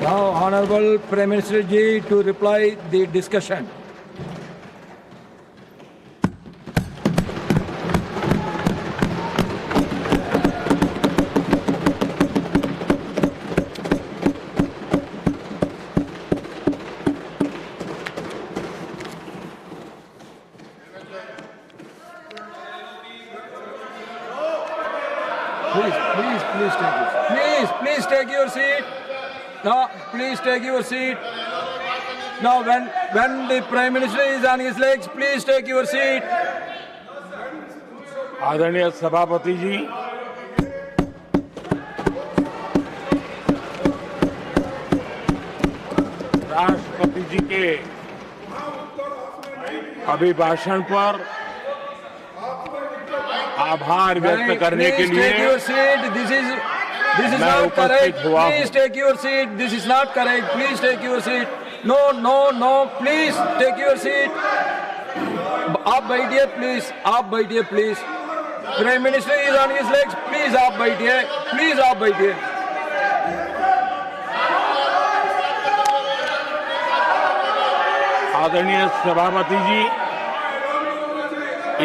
Now, Honorable Prime Minister Ji to reply the discussion. Please take your seat. No, please take your seat. Now, when the Prime Minister is on his legs, please take your seat. आदरणीय सभापति जी, राष्ट्रपति जी के अभिभाषण पर आभार व्यक्त करने के लिए take your seat. This is not correct. Please take your seat. This is not correct. Please take your seat. No. Please take your seat. आप बैठिए प्लीज. आप बैठिए please. Prime minister is on his legs. Please आप बैठिए. Please आप बैठिए. आदरणीय सभापति जी,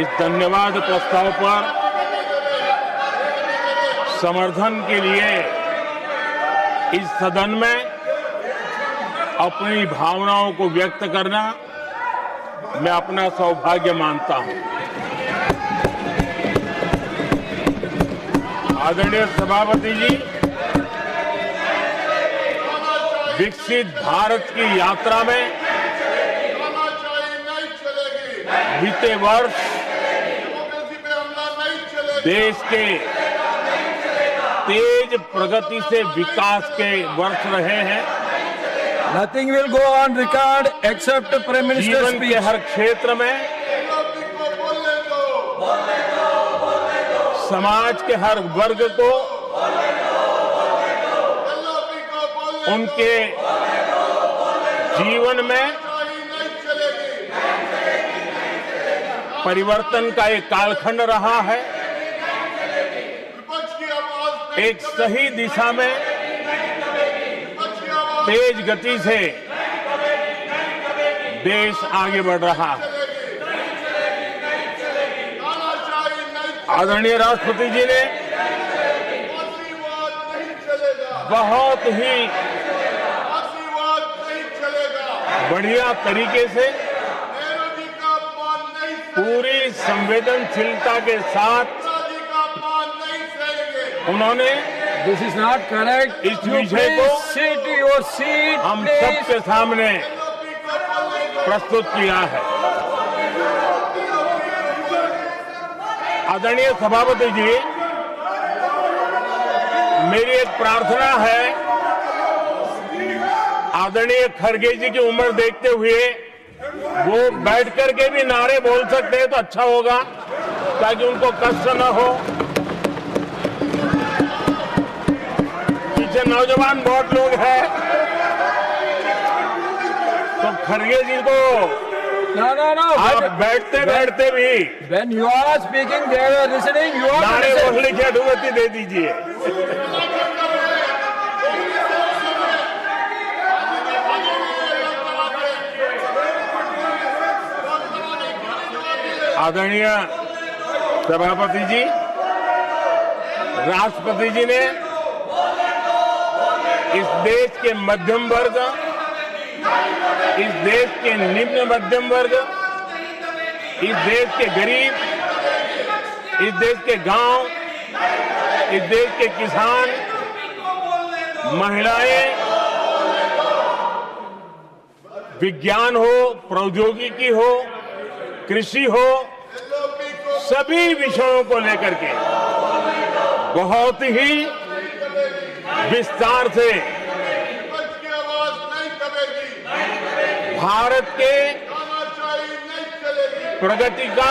इस धन्यवाद प्रस्ताव पर समर्थन के लिए इस सदन में अपनी भावनाओं को व्यक्त करना मैं अपना सौभाग्य मानता हूं। आदरणीय सभापति जी, विकसित भारत की यात्रा में बीते वर्ष देश के तेज प्रगति से विकास के वर्ष रहे हैं। Nothing will go on record except Prime Minister's जीवन speech. के हर क्षेत्र में, समाज के हर वर्ग को उनके जीवन में परिवर्तन का एक कालखंड रहा है। एक सही दिशा में तेज गति से देश आगे बढ़ रहा है। आदरणीय राष्ट्रपति जी ने बहुत ही बढ़िया तरीके से पूरी संवेदनशीलता के साथ उन्होंने This is not correct. इस You विषय please को sit your seat. हम please. सबके सामने प्रस्तुत किया है। आदरणीय सभापति जी, मेरी एक प्रार्थना है, आदरणीय खड़गे जी की उम्र देखते हुए वो बैठ करके भी नारे बोल सकते हैं तो अच्छा होगा, ताकि उनको कष्ट न हो। पीछे नौजवान बहुत लोग हैं, तो खड़गे जी को No. आप बैठते बैठते भी When you are speaking, they are listening. You are नारे listening. बोलने की अनुमति दे दीजिए। आदरणीय सभापति जी, राष्ट्रपति जी ने इस देश के मध्यम वर्ग, इस देश के निम्न मध्यम वर्ग, इस देश के गरीब, इस देश के गांव, इस देश के किसान, महिलाएं, विज्ञान हो, प्रौद्योगिकी हो, कृषि हो, सभी विषयों को लेकर के बहुत ही विस्तार से भारत के प्रगति का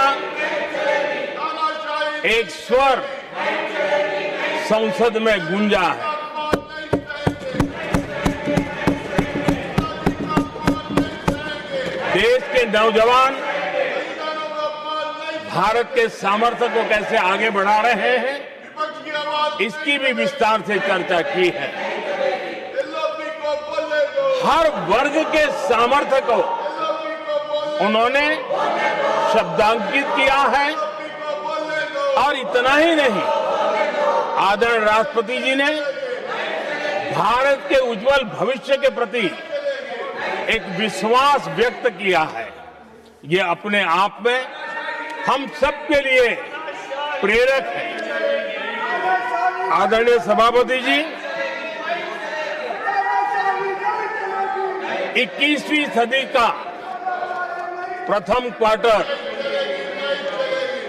एक स्वर संसद में गूंजा है। देश के नौजवान भारत के सामर्थ्य को कैसे आगे बढ़ा रहे हैं, इसकी भी विस्तार से चर्चा की है। हर वर्ग के सामर्थ्य को उन्होंने शब्दांकित किया है। और इतना ही नहीं, आदरणीय राष्ट्रपति जी ने भारत के उज्जवल भविष्य के प्रति एक विश्वास व्यक्त किया है। ये अपने आप में हम सबके लिए प्रेरक है। आदरणीय सभापति जी, 21वीं सदी का प्रथम क्वार्टर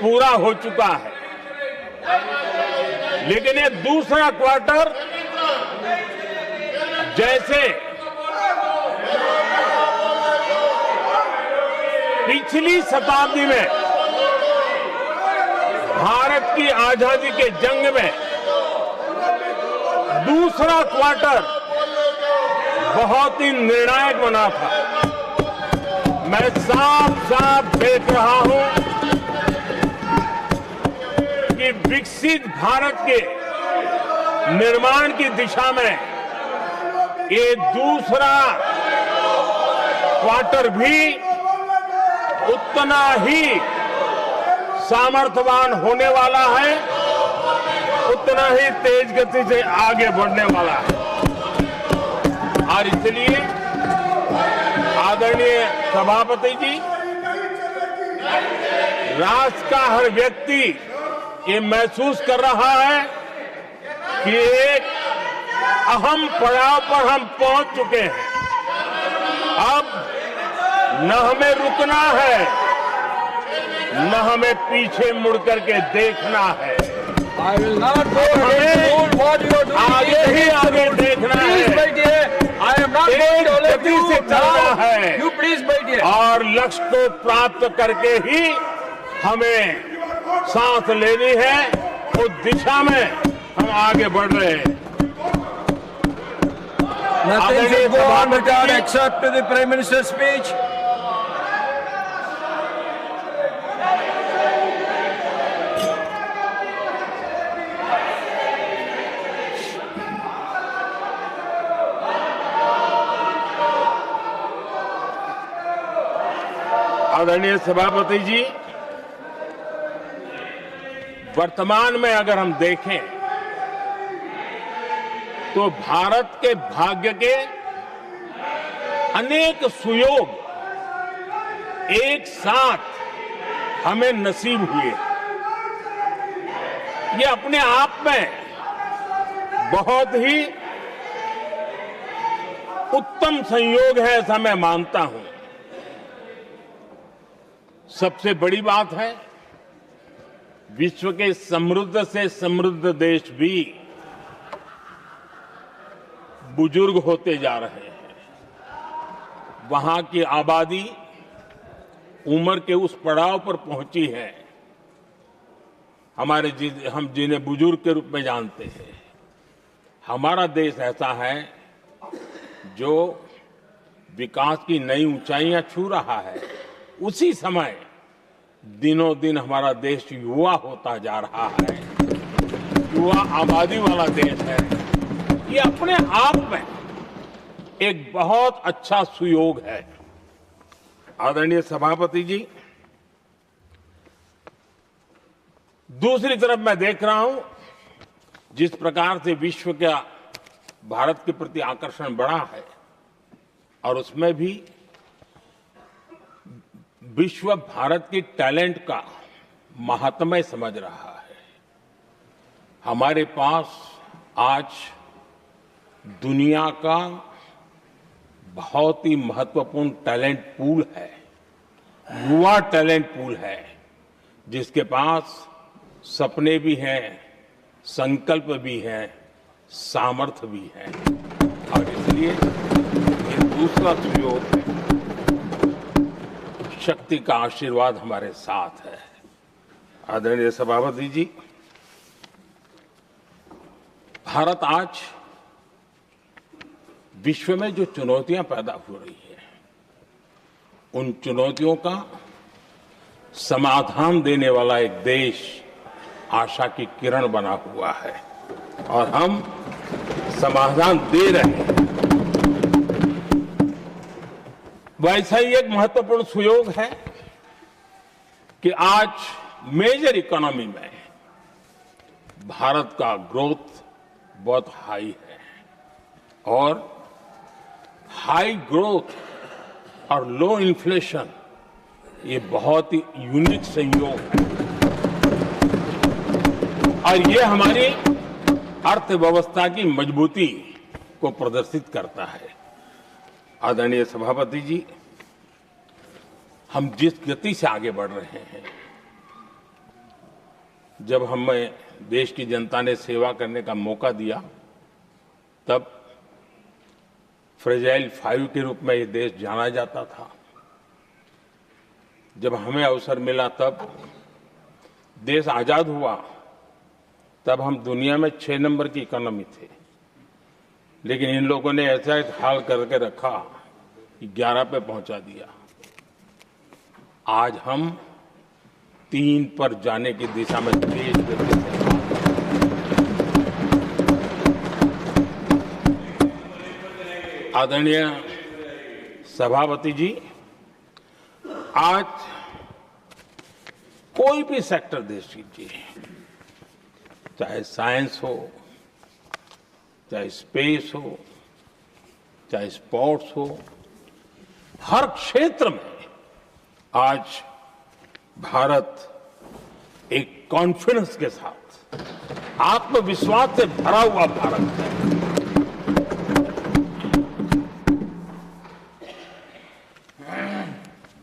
पूरा हो चुका है, लेकिन ये दूसरा क्वार्टर जैसे पिछली शताब्दी में भारत की आजादी के जंग में दूसरा क्वार्टर बहुत ही निर्णायक बना था। मैं साफ साफ देख रहा हूं कि विकसित भारत के निर्माण की दिशा में ये दूसरा क्वार्टर भी उतना ही सामर्थ्यवान होने वाला है, उतना ही तेज गति से आगे बढ़ने वाला है। और इसलिए आदरणीय सभापति जी, राष्ट्र का हर व्यक्ति ये महसूस कर रहा है कि एक अहम पड़ाव पर हम पहुंच चुके हैं। अब न हमें रुकना है, न हमें पीछे मुड़ करके देखना है। I will not go ahead to what you are doing. आगे ही आगे देखना Please है, बैठिए. I am not going to let गति you से चलना now. है। You please बैठिए. और लक्ष्य को प्राप्त करके ही हमें सांस लेनी है। उस दिशा में हम आगे बढ़ रहे हैं। Nothing should go on without except to the Prime Minister's speech. आदरणीय सभापति जी, वर्तमान में अगर हम देखें तो भारत के भाग्य के अनेक सुयोग एक साथ हमें नसीब हुए। ये अपने आप में बहुत ही उत्तम संयोग है, ऐसा मैं मानता हूं। सबसे बड़ी बात है, विश्व के समृद्ध से समृद्ध देश भी बुजुर्ग होते जा रहे हैं। वहां की आबादी उम्र के उस पड़ाव पर पहुंची है हम जिन्हें बुजुर्ग के रूप में जानते हैं। हमारा देश ऐसा है जो विकास की नई ऊंचाइयां छू रहा है। उसी समय दिनों दिन हमारा देश युवा होता जा रहा है, युवा आबादी वाला देश है। ये अपने आप में एक बहुत अच्छा सुयोग है। आदरणीय सभापति जी, दूसरी तरफ मैं देख रहा हूं जिस प्रकार से विश्व का भारत के प्रति आकर्षण बढ़ा है, और उसमें भी विश्व भारत की टैलेंट का महात्म्य समझ रहा है। हमारे पास आज दुनिया का बहुत ही महत्वपूर्ण टैलेंट पूल है, युवा टैलेंट पूल है, जिसके पास सपने भी हैं, संकल्प भी हैं, सामर्थ्य भी है। और इसलिए ये दूसरा सुयोग है। शक्ति का आशीर्वाद हमारे साथ है। आदरणीय सभापति जी, भारत आज विश्व में जो चुनौतियां पैदा हो रही है, उन चुनौतियों का समाधान देने वाला एक देश आशा की किरण बना हुआ है, और हम समाधान दे रहे हैं। वैसा ही एक महत्वपूर्ण सुयोग है कि आज मेजर इकोनॉमी में भारत का ग्रोथ बहुत हाई है और हाई ग्रोथ और लो इन्फ्लेशन ये बहुत ही यूनिक संयोग है और ये हमारी अर्थव्यवस्था की मजबूती को प्रदर्शित करता है। आदरणीय सभापति जी, हम जिस गति से आगे बढ़ रहे हैं, जब हमें देश की जनता ने सेवा करने का मौका दिया तब फ्रेजाइल 5 के रूप में ये देश जाना जाता था। जब हमें अवसर मिला तब देश आजाद हुआ तब हम दुनिया में 6 नंबर की इकोनॉमी थे, लेकिन इन लोगों ने ऐसा एक हाल करके रखा कि 11 पे पहुंचा दिया। आज हम 3 पर जाने की दिशा में तेज गति से आदरणीय सभापति जी, आज कोई भी सेक्टर देश कीजिए, चाहे साइंस हो, चाहे स्पेस हो, चाहे स्पोर्ट्स हो, हर क्षेत्र में आज भारत एक कॉन्फिडेंस के साथ, आत्मविश्वास से भरा हुआ भारत है।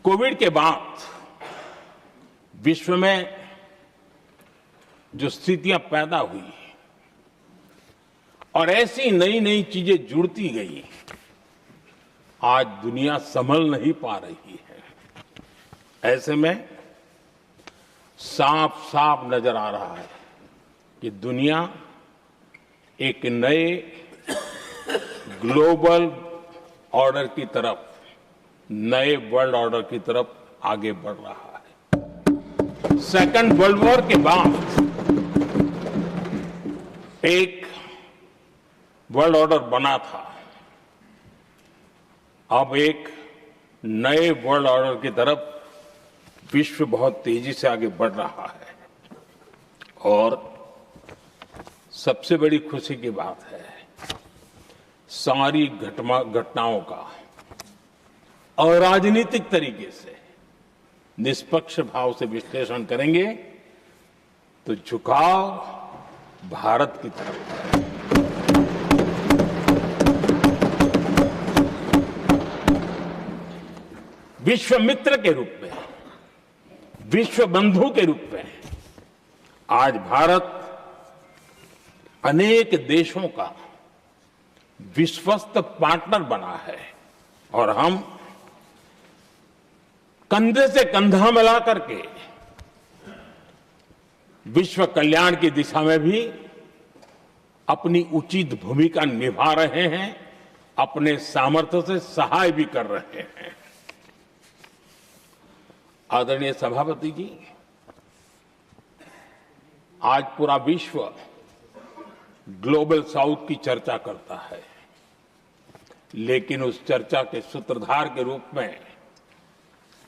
कोविड के बाद विश्व में जो स्थितियां पैदा हुई और ऐसी नई नई चीजें जुड़ती गई, आज दुनिया संभल नहीं पा रही है। ऐसे में साफ साफ नजर आ रहा है कि दुनिया एक नए ग्लोबल ऑर्डर की तरफ, नए वर्ल्ड ऑर्डर की तरफ आगे बढ़ रहा है। सेकंड वर्ल्ड वॉर के बाद एक वर्ल्ड ऑर्डर बना था, अब एक नए वर्ल्ड ऑर्डर की तरफ विश्व बहुत तेजी से आगे बढ़ रहा है। और सबसे बड़ी खुशी की बात है, सारी घटनाओं का अराजनीतिक तरीके से निष्पक्ष भाव से विश्लेषण करेंगे तो झुकाव भारत की तरफ है। विश्व मित्र के रूप में, विश्व बंधु के रूप में आज भारत अनेक देशों का विश्वस्त पार्टनर बना है और हम कंधे से कंधा मिला करके विश्व कल्याण की दिशा में भी अपनी उचित भूमिका निभा रहे हैं, अपने सामर्थ्य से सहाय भी कर रहे हैं। आदरणीय सभापति जी, आज पूरा विश्व ग्लोबल साउथ की चर्चा करता है, लेकिन उस चर्चा के सूत्रधार के रूप में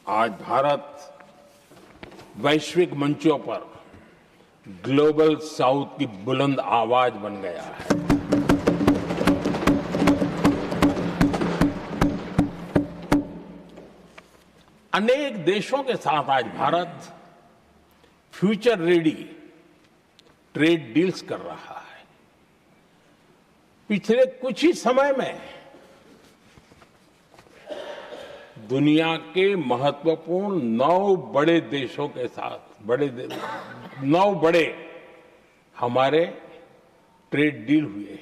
आज भारत वैश्विक मंचों पर ग्लोबल साउथ की बुलंद आवाज बन गया है। अनेक देशों के साथ आज Bharat future ready trade deals कर रहा है। पिछले कुछ ही समय में दुनिया के महत्वपूर्ण 9 बड़े देशों के साथ 9 बड़े हमारे ट्रेड डील हुए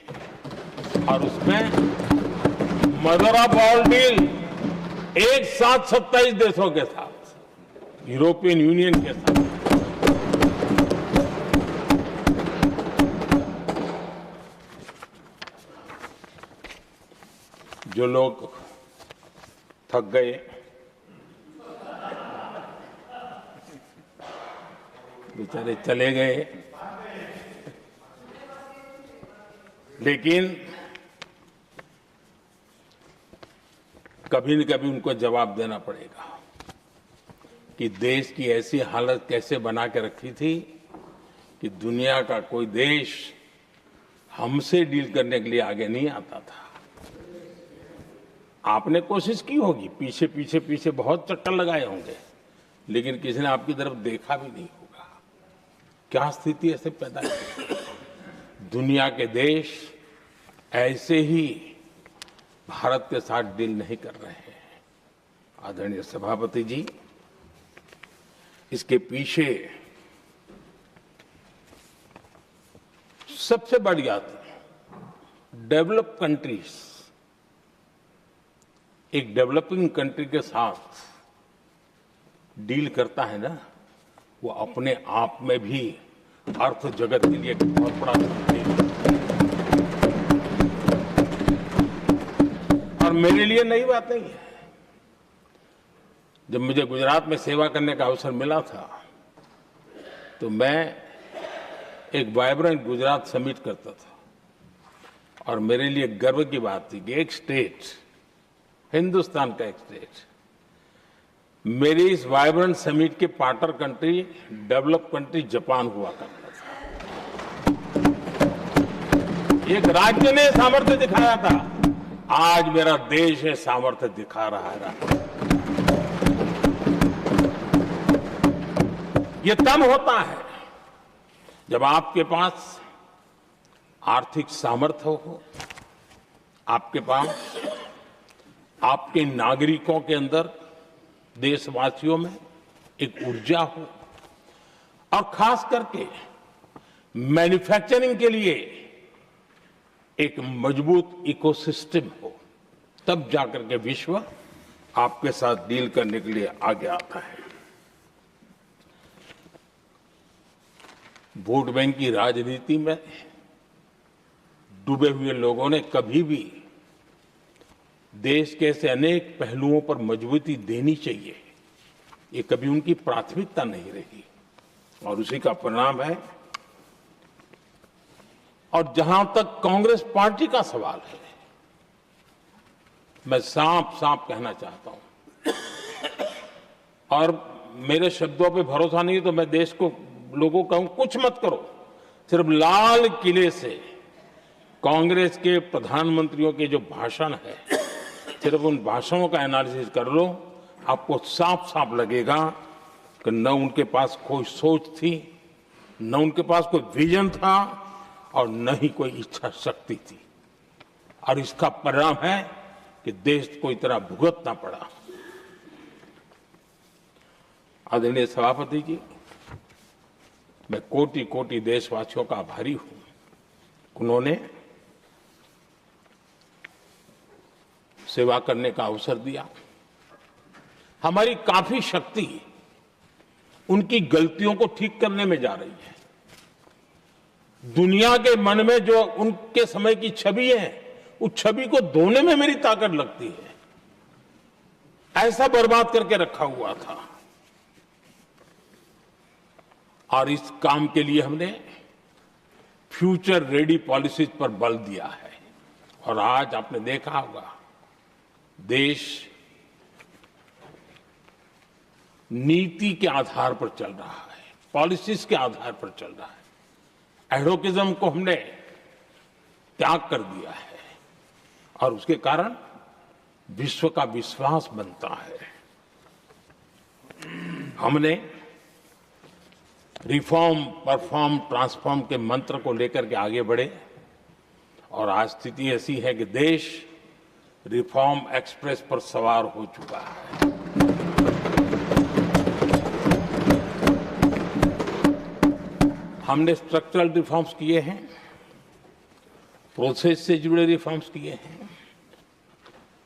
और उसमें मदर ऑफ ऑल डील एक साथ 27 देशों के साथ, यूरोपियन यूनियन के साथ। जो लोग थक गए, बेचारे चले गए, लेकिन कभी न कभी उनको जवाब देना पड़ेगा कि देश की ऐसी हालत कैसे बना के रखी थी कि दुनिया का कोई देश हमसे डील करने के लिए आगे नहीं आता था। आपने कोशिश की होगी, पीछे पीछे पीछे बहुत चक्कर लगाए होंगे, लेकिन किसी ने आपकी तरफ देखा भी नहीं होगा। क्या स्थिति ऐसे पैदा की? दुनिया के देश ऐसे ही भारत के साथ डील नहीं कर रहे हैं। आदरणीय सभापति जी, इसके पीछे सबसे बड़ी बात डेवलप कंट्रीज, एक डेवलपिंग कंट्री के साथ डील करता है ना, वो अपने आप में भी अर्थ जगत के लिए एक बहुत बड़ा है। और मेरे लिए नई बात नहीं है। जब मुझे गुजरात में सेवा करने का अवसर मिला था तो मैं एक वाइब्रेंट गुजरात समिट करता था और मेरे लिए गर्व की बात थी कि एक स्टेट, हिंदुस्तान का एक स्टेट, मेरी इस वाइब्रेंट समिट के partner country, develop country Japan हुआ करता था। एक राज्य ने सामर्थ्य दिखाया था, आज मेरा देश ये सामर्थ्य दिखा रहा है। ये तब होता है जब आपके पास आर्थिक सामर्थ्य हो, आपके पास आपके नागरिकों के अंदर, देशवासियों में एक ऊर्जा हो, और खास करके मैन्युफैक्चरिंग के लिए एक मजबूत इकोसिस्टम हो, तब जाकर के विश्व आपके साथ डील करने के लिए आगे आता है। वोट बैंक की राजनीति में डूबे हुए लोगों ने कभी भी देश के ऐसे अनेक पहलुओं पर मजबूती देनी चाहिए, ये कभी उनकी प्राथमिकता नहीं रही, और उसी का परिणाम है। और जहां तक कांग्रेस पार्टी का सवाल है, मैं साफ साफ कहना चाहता हूं, और मेरे शब्दों पे भरोसा नहीं है तो मैं देश को, लोगों को कहूं, कुछ मत करो, सिर्फ लाल किले से कांग्रेस के प्रधानमंत्रियों के जो भाषण है, सिर्फ उन भाषणों का एनालिसिस कर लो, आपको साफ साफ लगेगा कि न उनके पास कोई सोच थी, न उनके पास कोई विजन था, और न ही कोई इच्छा शक्ति थी। और इसका परिणाम है कि देश को इतना भुगतना पड़ा। आदरणीय सभापति जी, मैं कोटि कोटि देशवासियों का आभारी हूं, उन्होंने सेवा करने का अवसर दिया। हमारी काफी शक्ति उनकी गलतियों को ठीक करने में जा रही है। दुनिया के मन में जो उनके समय की छवि है, उस छवि को धोने में मेरी ताकत लगती है। ऐसा बर्बाद करके रखा हुआ था, और इस काम के लिए हमने फ्यूचर रेडी पॉलिसीज पर बल दिया है। और आज आपने देखा होगा, देश नीति के आधार पर चल रहा है, पॉलिसीज के आधार पर चल रहा है। एडोकिज्म को हमने त्याग कर दिया है, और उसके कारण विश्व का विश्वास बनता है। हमने रिफॉर्म, परफॉर्म, ट्रांसफॉर्म के मंत्र को लेकर के आगे बढ़े, और आज स्थिति ऐसी है कि देश रिफॉर्म एक्सप्रेस पर सवार हो चुका है। हमने स्ट्रक्चरल रिफॉर्म्स किए हैं, प्रोसेस से जुड़े रिफॉर्म्स किए हैं,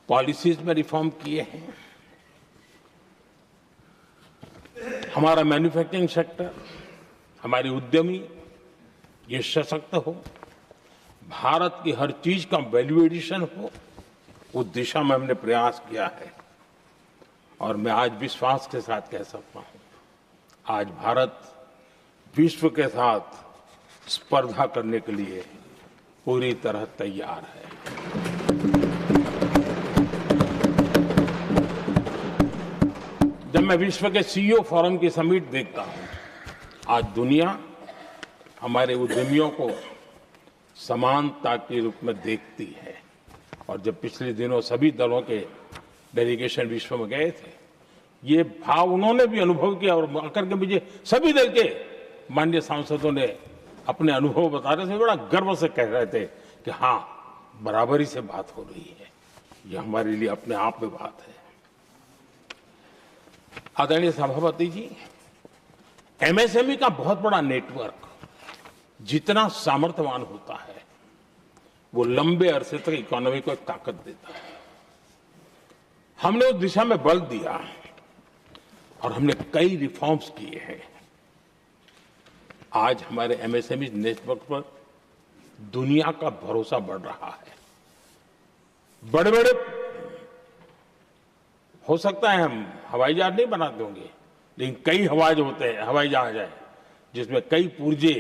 पॉलिसीज में रिफॉर्म किए हैं। हमारा मैन्युफैक्चरिंग सेक्टर, हमारे उद्यमी ये सशक्त हो, भारत की हर चीज का वैल्यू एडिशन हो, उस दिशा में हमने प्रयास किया है। और मैं आज विश्वास के साथ कह सकता हूं, आज भारत विश्व के साथ स्पर्धा करने के लिए पूरी तरह तैयार है। जब मैं विश्व के सीईओ फोरम की समिट देखता हूं, आज दुनिया हमारे उद्यमियों को समानता के रूप में देखती है। और जब पिछले दिनों सभी दलों के डेलीगेशन विश्व में गए थे, ये भाव उन्होंने भी अनुभव किया और आकर के मुझे सभी दल के माननीय सांसदों ने अपने अनुभव बता रहे थे, बड़ा गर्व से कह रहे थे कि हाँ, बराबरी से बात हो रही है। ये हमारे लिए अपने आप में बात है। आदरणीय सभापति जी, एमएसएमई का बहुत बड़ा नेटवर्क जितना सामर्थ्यवान होता है, वो लंबे अरसे तक इकोनॉमी को एक ताकत देता है। हमने उस दिशा में बल दिया और हमने कई रिफॉर्म्स किए हैं। आज हमारे एमएसएमई नेटवर्क पर दुनिया का भरोसा बढ़ रहा है। बड़े बड़े हो सकता है हम हवाई जहाज नहीं बनाते होंगे, लेकिन कई हवाई जहाज है जिसमें कई पुर्जे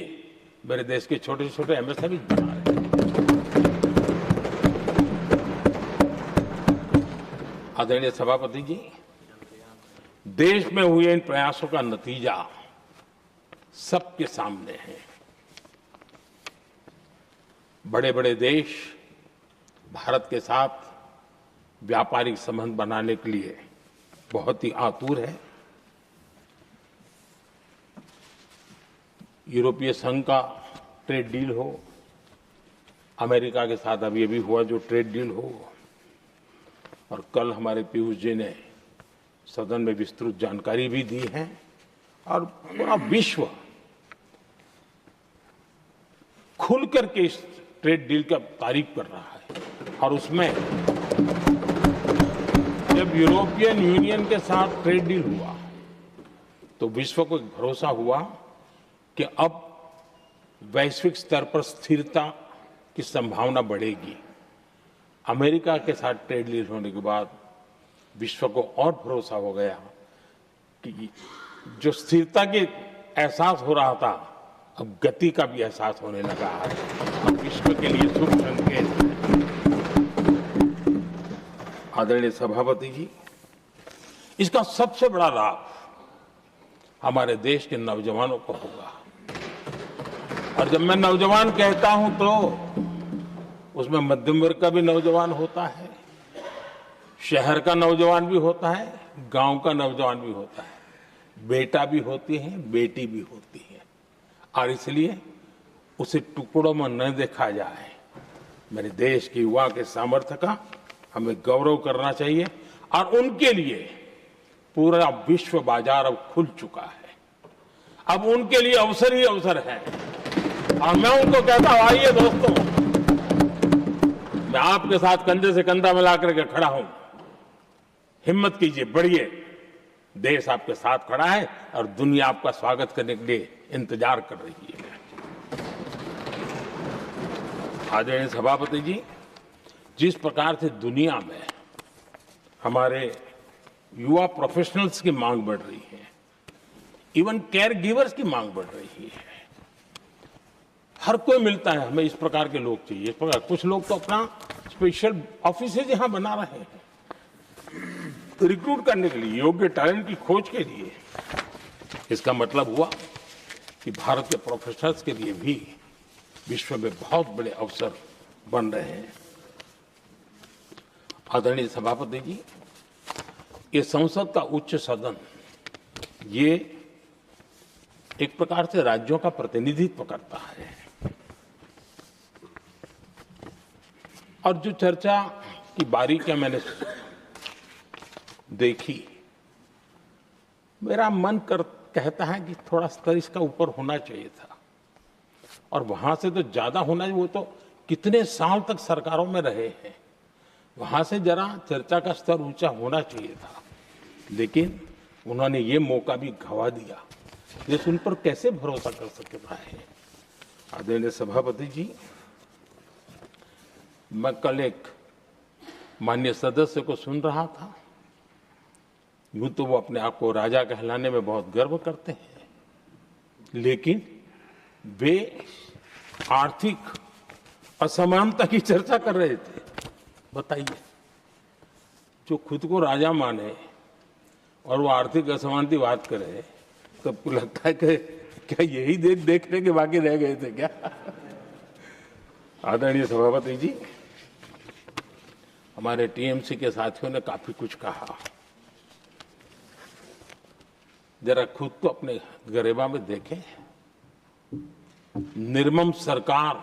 मेरे देश के छोटे छोटे एमएसएमई बना रहे हैं। आदरणीय सभापति जी, देश में हुए इन प्रयासों का नतीजा सबके सामने है। बड़े बड़े देश भारत के साथ व्यापारिक संबंध बनाने के लिए बहुत ही आतुर है। यूरोपीय संघ का ट्रेड डील हो, अमेरिका के साथ अभी अभी हुआ जो ट्रेड डील हो, और कल हमारे पीयूष जी ने सदन में विस्तृत जानकारी भी दी है। और पूरा विश्व खुल करके इस ट्रेड डील का तारीफ कर रहा है। और उसमें जब यूरोपियन यूनियन के साथ ट्रेड डील हुआ तो विश्व को एक भरोसा हुआ कि अब वैश्विक स्तर पर स्थिरता की संभावना बढ़ेगी। अमेरिका के साथ ट्रेड डील होने के बाद विश्व को और भरोसा हो गया कि जो स्थिरता की एहसास हो रहा था, अब गति का भी एहसास होने लगा है। अब विश्व के लिए शुभ संकेत है। आदरणीय सभापति जी, इसका सबसे बड़ा लाभ हमारे देश के नौजवानों को होगा। और जब मैं नौजवान कहता हूं तो उसमें मध्यम वर्ग का भी नौजवान होता है, शहर का नौजवान भी होता है, गांव का नौजवान भी होता है, बेटा भी होती है, बेटी भी होती है। और इसलिए उसे टुकड़ों में न देखा जाए। मेरे देश के युवा के सामर्थ्य का हमें गौरव करना चाहिए। और उनके लिए पूरा विश्व बाजार अब खुल चुका है। अब उनके लिए अवसर ही अवसर है। और मैं उनको कहता हूं, आइए दोस्तों, मैं आपके साथ कंधे से कंधा मिला करके खड़ा हूं। हिम्मत कीजिए, बढ़िए। देश आपके साथ खड़ा है और दुनिया आपका स्वागत करने के लिए इंतजार कर रही है। आदरणीय सभापति जी, जिस प्रकार से दुनिया में हमारे युवा प्रोफेशनल्स की मांग बढ़ रही है, इवन केयर गिवर्स की मांग बढ़ रही है। हर कोई मिलता है, हमें इस प्रकार के लोग चाहिए। इस प्रकार कुछ लोग तो अपना स्पेशल ऑफिस यहां बना रहे हैं रिक्रूट करने के लिए, योग्य टैलेंट की खोज के लिए। इसका मतलब हुआ कि भारत के प्रोफेशनल्स के लिए भी विश्व में बहुत बड़े अवसर बन रहे हैं। आदरणीय सभापति जी, ये संसद का उच्च सदन, ये एक प्रकार से राज्यों का प्रतिनिधित्व करता है। और जो चर्चा की बारीकियां मैंने देखी, मेरा मन कहता है कि थोड़ा स्तर इसका ऊपर होना चाहिए था। और वहां से तो ज्यादा होना चाहिए। वो तो कितने साल तक सरकारों में रहे हैं, वहां से जरा चर्चा का स्तर ऊंचा होना चाहिए था। लेकिन उन्होंने ये मौका भी गंवा दिया। देश उन पर कैसे भरोसा कर सकता है। आदरणीय सभापति जी, मैं कल एक माननीय सदस्य को सुन रहा था। यूं तो वो अपने आप को राजा कहलाने में बहुत गर्व करते हैं, लेकिन वे आर्थिक असमानता की चर्चा कर रहे थे। बताइए, जो खुद को राजा माने और वो आर्थिक असमानता की बात करे तो आपको लगता है कि क्या यही देखने के बाकी रह गए थे क्या? आदरणीय सभापति जी, हमारे टीएमसी के साथियों ने काफी कुछ कहा। जरा खुद को अपने गरेबा में देखें। निर्मम सरकार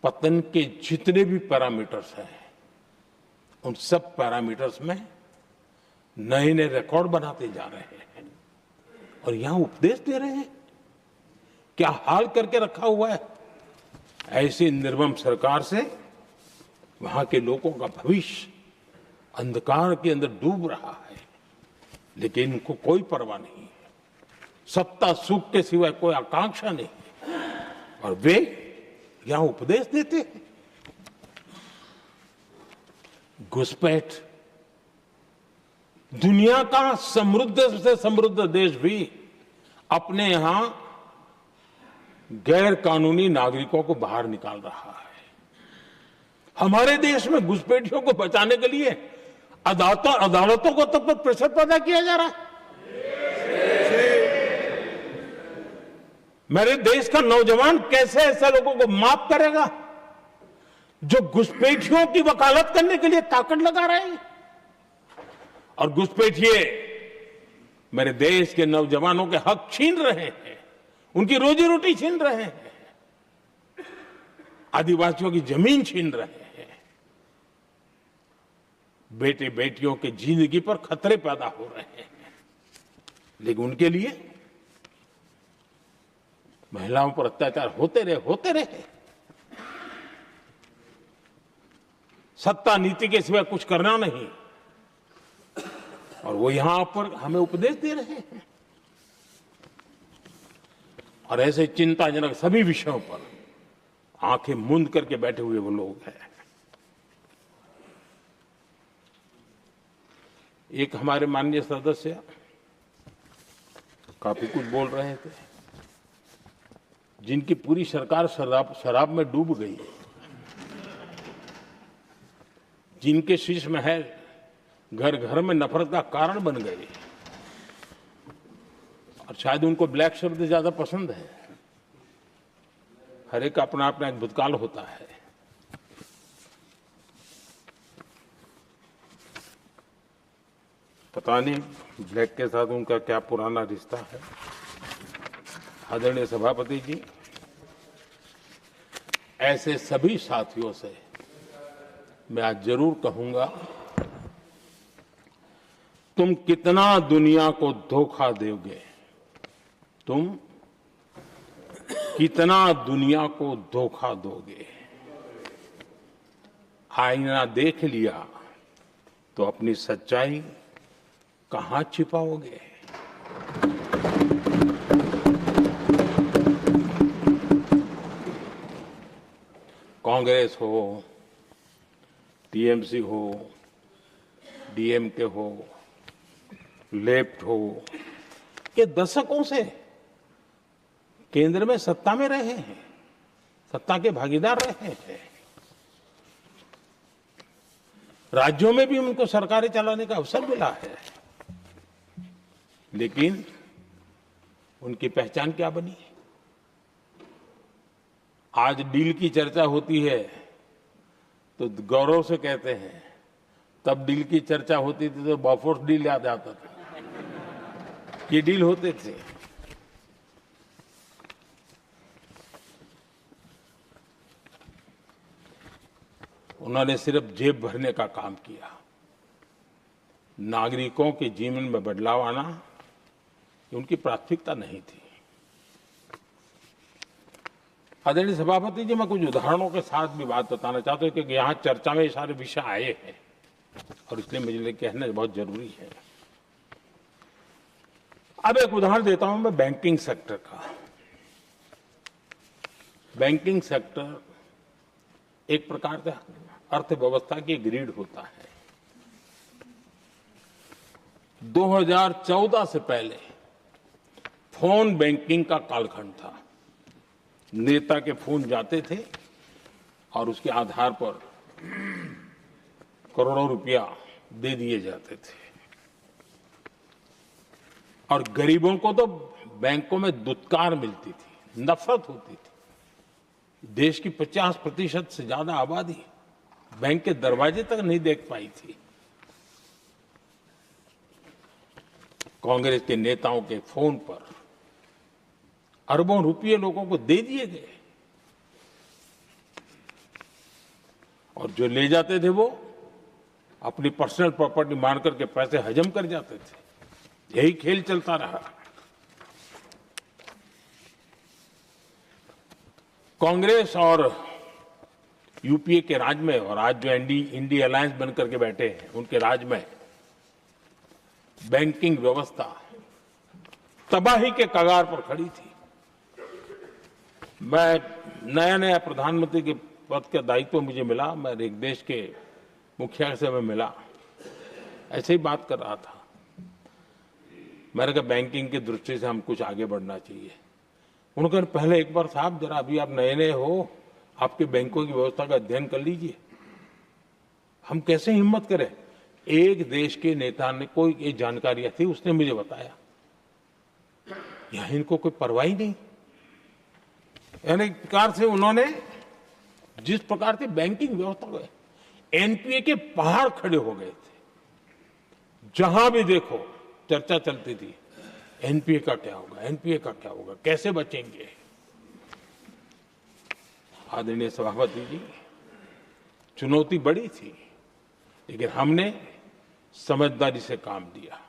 पतन के जितने भी पैरामीटर्स हैं, उन सब पैरामीटर्स में नए नए रिकॉर्ड बनाते जा रहे हैं और यहां उपदेश दे रहे हैं। क्या हाल करके रखा हुआ है। ऐसी निर्मम सरकार से वहां के लोगों का भविष्य अंधकार के अंदर डूब रहा है, लेकिन इनको कोई परवाह नहीं है। सत्ता सुख के सिवाय कोई आकांक्षा नहीं है और वे यहां उपदेश देते हैं। घुसपैठ, दुनिया का समृद्ध से समृद्ध देश भी अपने यहां गैर कानूनी नागरिकों को बाहर निकाल रहा है। हमारे देश में घुसपैठियों को बचाने के लिए अदालतों को तब तक प्रेशर पैदा किया जा रहा है। मेरे देश का नौजवान कैसे ऐसे लोगों को माफ करेगा जो घुसपैठियों की वकालत करने के लिए ताकत लगा रहे हैं। और घुसपैठिए मेरे देश के नौजवानों के हक छीन रहे हैं, उनकी रोजी रोटी छीन रहे हैं, आदिवासियों की जमीन छीन रहे हैं। बेटे बेटियों की जिंदगी पर खतरे पैदा हो रहे हैं, लेकिन उनके लिए महिलाओं पर अत्याचार होते रहे। सत्ता नीति के सिवाय कुछ करना नहीं, और वो यहां पर हमें उपदेश दे रहे हैं। और ऐसे चिंताजनक सभी विषयों पर आंखें मूंद करके बैठे हुए वो लोग हैं। एक हमारे माननीय सदस्य काफी कुछ बोल रहे थे, जिनकी पूरी सरकार शराब में डूब गई, जिनके शीश महल घर घर में नफरत का कारण बन गए, और शायद उनको ब्लैक शब्द ज्यादा पसंद है। हर एक अपना अपना एक भूतकाल होता है। पता नहीं ब्लैक के साथ उनका क्या पुराना रिश्ता है। आदरणीय सभापति जी, ऐसे सभी साथियों से मैं आज जरूर कहूंगा, तुम कितना दुनिया को धोखा दोगे, तुम कितना दुनिया को धोखा दोगे। आईना देख लिया तो अपनी सच्चाई कहां छिपाओगे। कांग्रेस हो, टीएमसी हो, डीएमके हो, लेफ्ट हो, ये दशकों से केंद्र में सत्ता में रहे हैं, सत्ता के भागीदार रहे हैं। राज्यों में भी उनको सरकारें चलाने का अवसर मिला है, लेकिन उनकी पहचान क्या बनी। आज डील की चर्चा होती है तो गौरव से कहते हैं, तब डील की चर्चा होती थी तो बॉफोर्स डील याद आता था। ये डील होते थे। उन्होंने सिर्फ जेब भरने का काम किया। नागरिकों के जीवन में बदलाव आना उनकी प्राथमिकता नहीं थी। आदरणीय सभापति जी, मैं कुछ उदाहरणों के साथ भी बात बताना चाहता हूं, क्योंकि यहाँ चर्चा में ये सारे विषय आए हैं और इसलिए मुझे कहना बहुत जरूरी है। अब एक उदाहरण देता हूं मैं बैंकिंग सेक्टर का। बैंकिंग सेक्टर एक प्रकार का अर्थव्यवस्था की ग्रिड होता है। 2014 से पहले फोन बैंकिंग का कालखंड था। नेता के फोन जाते थे और उसके आधार पर करोड़ों रुपया दे दिए जाते थे और गरीबों को तो बैंकों में दुत्कार मिलती थी, नफरत होती थी। देश की 50% से ज्यादा आबादी बैंक के दरवाजे तक नहीं देख पाई थी। कांग्रेस के नेताओं के फोन पर अरबों रुपये लोगों को दे दिए गए और जो ले जाते थे वो अपनी पर्सनल प्रॉपर्टी मान करके पैसे हजम कर जाते थे। यही खेल चलता रहा। कांग्रेस और यूपीए के राज में और आज जो इंडी अलायंस बनकर के बैठे हैं उनके राज में बैंकिंग व्यवस्था तबाही के कगार पर खड़ी थी। मैं नया प्रधानमंत्री के पद का दायित्व मुझे मिला, मैं एक देश के मुखिया से मैं मिला, ऐसे ही बात कर रहा था। मैंने कहा बैंकिंग की दृष्टि से हम कुछ आगे बढ़ना चाहिए। उन्होंने कहा पहले एक बार साहब जरा अभी आप नए हो, आपके बैंकों की व्यवस्था का अध्ययन कर लीजिए। हम कैसे हिम्मत करें? एक देश के नेता ने कोई एक जानकारियां थी, उसने मुझे बताया यहां इनको कोई परवाह ही नहीं। यानी एक प्रकार से उन्होंने जिस प्रकार से बैंकिंग व्यवस्था को एनपीए के पहाड़ खड़े हो गए थे। जहां भी देखो चर्चा चलती थी एनपीए का क्या होगा, एनपीए का क्या होगा, कैसे बचेंगे। आदरणीय सभापति जी, चुनौती बड़ी थी लेकिन हमने समझदारी से काम लिया।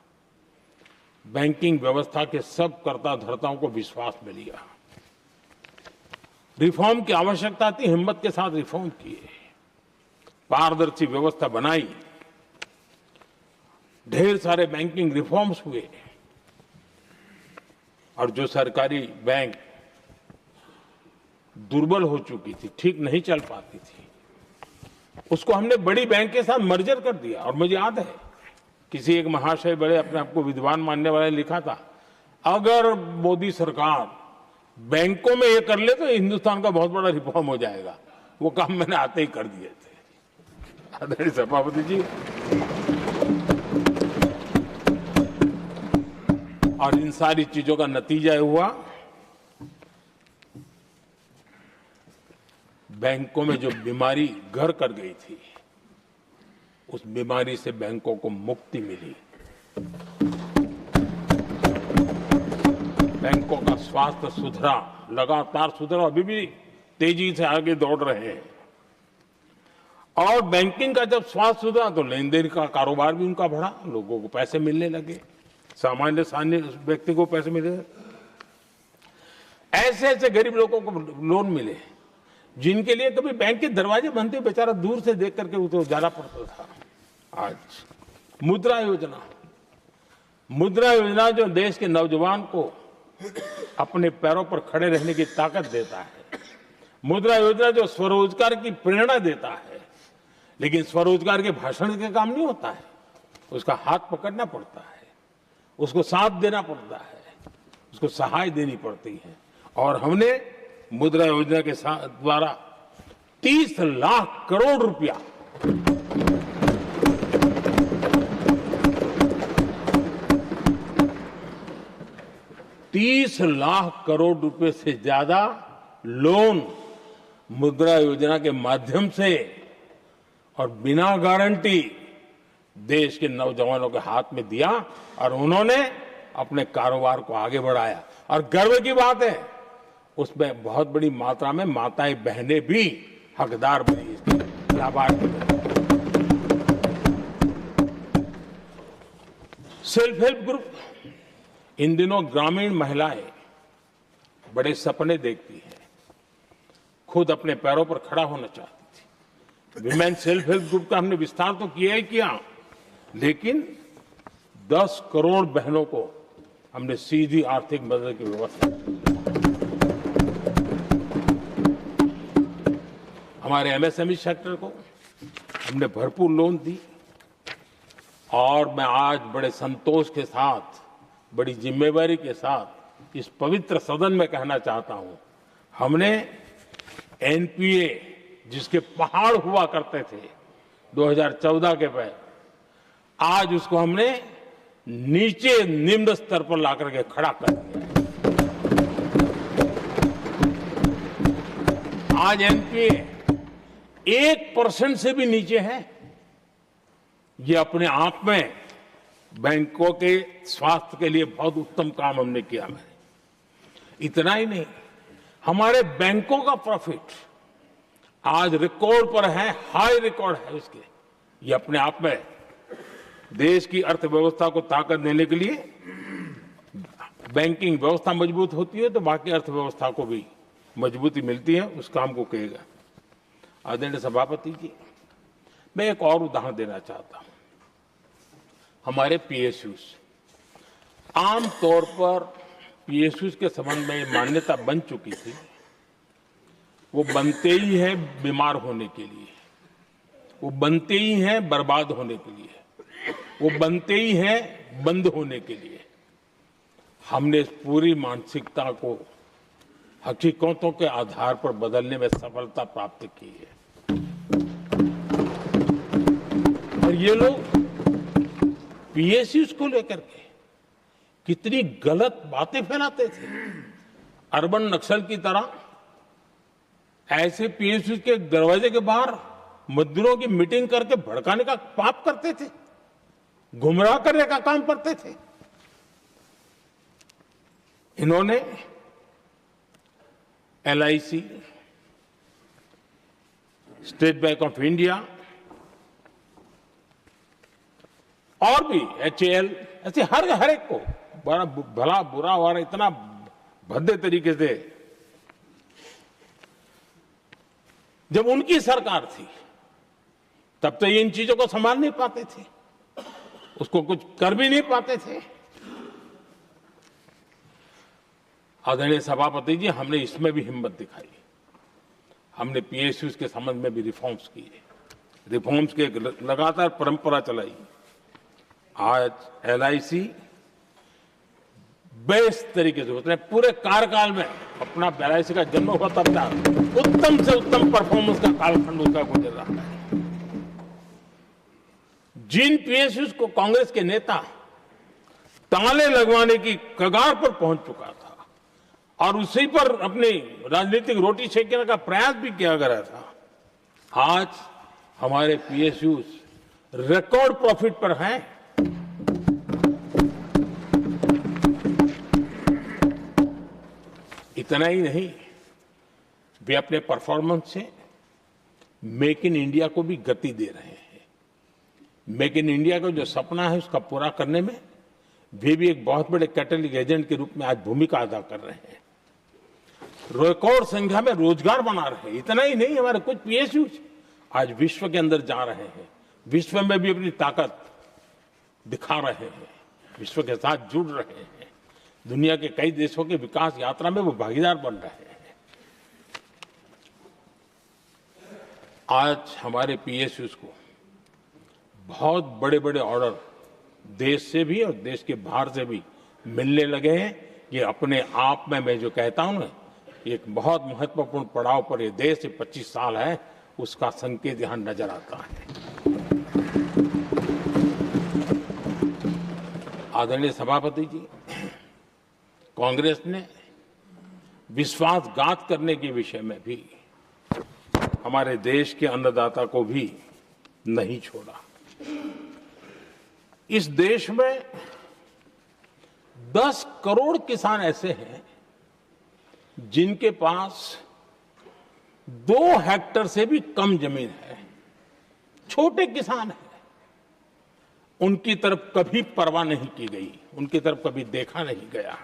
बैंकिंग व्यवस्था के सब कर्ता धर्ताओं को विश्वास में लिया। रिफॉर्म की आवश्यकता थी, हिम्मत के साथ रिफॉर्म किए, पारदर्शी व्यवस्था बनाई, ढेर सारे बैंकिंग रिफॉर्म्स हुए और जो सरकारी बैंक दुर्बल हो चुकी थी, ठीक नहीं चल पाती थी, उसको हमने बड़ी बैंक के साथ मर्जर कर दिया। और मुझे याद है किसी एक महाशय बड़े अपने आप को विद्वान मानने वाले ने लिखा था, अगर मोदी सरकार बैंकों में ये कर ले तो हिंदुस्तान का बहुत बड़ा रिफॉर्म हो जाएगा। वो काम मैंने आते ही कर दिए थे। आदरणीय सभापति जी, और इन सारी चीजों का नतीजा हुआ बैंकों में जो बीमारी घर कर गई थी उस बीमारी से बैंकों को मुक्ति मिली। बैंकों का स्वास्थ्य सुधरा, लगातार सुधरा, अभी भी तेजी से आगे दौड़ रहे हैं। और बैंकिंग का जब स्वास्थ्य सुधरा तो लेन देन का कारोबार भी उनका बढ़ा, लोगों को पैसे मिलने लगे, सामान्य व्यक्ति को पैसे मिले। ऐसे ऐसे गरीब लोगों को लोन मिले जिनके लिए कभी बैंक के दरवाजे बंद थे, बेचारा दूर से देख करके उसे जाना पड़ता था। आज मुद्रा योजना जो देश के नौजवान को अपने पैरों पर खड़े रहने की ताकत देता है, मुद्रा योजना जो स्वरोजगार की प्रेरणा देता है, लेकिन स्वरोजगार के भाषण के काम नहीं होता है, उसका हाथ पकड़ना पड़ता है, उसको साथ देना पड़ता है, उसको सहाय देनी पड़ती है। और हमने मुद्रा योजना के साथ द्वारा 30 लाख करोड़ रुपया से ज्यादा लोन मुद्रा योजना के माध्यम से और बिना गारंटी देश के नौजवानों के हाथ में दिया और उन्होंने अपने कारोबार को आगे बढ़ाया। और गर्व की बात है उसमें बहुत बड़ी मात्रा में माताएं बहनें भी हकदार बनी, लाभार्थी बनी। सेल्फ हेल्प ग्रुप, इन दिनों ग्रामीण महिलाएं बड़े सपने देखती हैं, खुद अपने पैरों पर खड़ा होना चाहती थी। विमेन सेल्फ हेल्प ग्रुप का हमने विस्तार तो किया ही किया, लेकिन 10 करोड़ बहनों को हमने सीधी आर्थिक मदद की व्यवस्था की। हमारे एमएसएमई सेक्टर को हमने भरपूर लोन दी। और मैं आज बड़े संतोष के साथ, बड़ी जिम्मेवारी के साथ इस पवित्र सदन में कहना चाहता हूं, हमने एनपीए जिसके पहाड़ हुआ करते थे 2014 के पहले, आज उसको हमने नीचे निम्न स्तर पर लाकर के खड़ा कर दिया। आज एनपीए 1% से भी नीचे है। ये अपने आप में बैंकों के स्वास्थ्य के लिए बहुत उत्तम काम हमने किया। इतना ही नहीं, हमारे बैंकों का प्रॉफिट आज रिकॉर्ड पर है, हाई रिकॉर्ड है उसके। ये अपने आप में देश की अर्थव्यवस्था को ताकत देने के लिए, बैंकिंग व्यवस्था मजबूत होती है तो बाकी अर्थव्यवस्था को भी मजबूती मिलती है। उस काम को कहेगा। आदरणीय सभापति जी, मैं एक और उदाहरण देना चाहता हूं। हमारे पीएसयूज, आमतौर पर पीएसयूज के संबंध में मान्यता बन चुकी थी, वो बनते ही हैं बीमार होने के लिए, वो बनते ही हैं बर्बाद होने के लिए, वो बनते ही हैं बंद होने के लिए। हमने इस पूरी मानसिकता को हकीकतों के आधार पर बदलने में सफलता प्राप्त की है। और ये लोग पीएसयूज को लेकर के कितनी गलत बातें फैलाते थे। अर्बन नक्सल की तरह ऐसे पीएसयूज के दरवाजे के बाहर मजदूरों की मीटिंग करके भड़काने का पाप करते थे, गुमराह करने का काम करते थे। इन्होंने LIC, state bank of India और भी एचएएल, ऐसे हर एक को बड़ा भला बुरा और इतना भद्दे तरीके से, जब उनकी सरकार थी तब तो ये इन चीजों को संभाल नहीं पाते थे, उसको कुछ कर भी नहीं पाते थे। आदरणीय सभापति जी, हमने इसमें भी हिम्मत दिखाई। हमने पीएसयूज के संबंध में भी रिफॉर्म्स किए, रिफॉर्म्स की एक लगातार परंपरा चलाई। आज एलआईसी बेस्ट तरीके से उसने पूरे कार्यकाल में, अपना एलआईसी का जन्म हुआ तब तक उत्तम से उत्तम परफॉर्मेंस का कालखंड उसका गुजर रहा है। जिन पीएसयूज को कांग्रेस के नेता ताले लगवाने की कगार पर पहुंच चुका था और उसी पर अपनी राजनीतिक रोटी सेकने का प्रयास भी किया गया था, आज हमारे पीएसयूज रिकॉर्ड प्रॉफिट पर हैं। इतना ही नहीं, वे अपने परफॉर्मेंस से मेक इन इंडिया को भी गति दे रहे हैं। मेक इन इंडिया का जो सपना है उसका पूरा करने में वे भी एक बहुत बड़े कैटलिक एजेंट के रूप में आज भूमिका अदा कर रहे हैं। रिकॉर्ड संख्या में रोजगार बना रहे हैं। इतना ही नहीं, हमारे कुछ पीएसयूज आज विश्व के अंदर जा रहे हैं, विश्व में भी अपनी ताकत दिखा रहे हैं, विश्व के साथ जुड़ रहे हैं, दुनिया के कई देशों के विकास यात्रा में वो भागीदार बन रहे हैं। आज हमारे पीएसयूज को बहुत बड़े बड़े ऑर्डर देश से भी और देश के बाहर से भी मिलने लगे हैं। ये अपने आप में मैं जो कहता हूं ना, एक बहुत महत्वपूर्ण पड़ाव पर ये देश 25 साल है, उसका संकेत यहां नजर आता है। आदरणीय सभापति जी, कांग्रेस ने विश्वासघात करने के विषय में भी हमारे देश के अन्नदाता को भी नहीं छोड़ा। इस देश में 10 करोड़ किसान ऐसे हैं जिनके पास 2 हेक्टेयर से भी कम जमीन है, छोटे किसान हैं। उनकी तरफ कभी परवाह नहीं की गई, उनकी तरफ कभी देखा नहीं गया,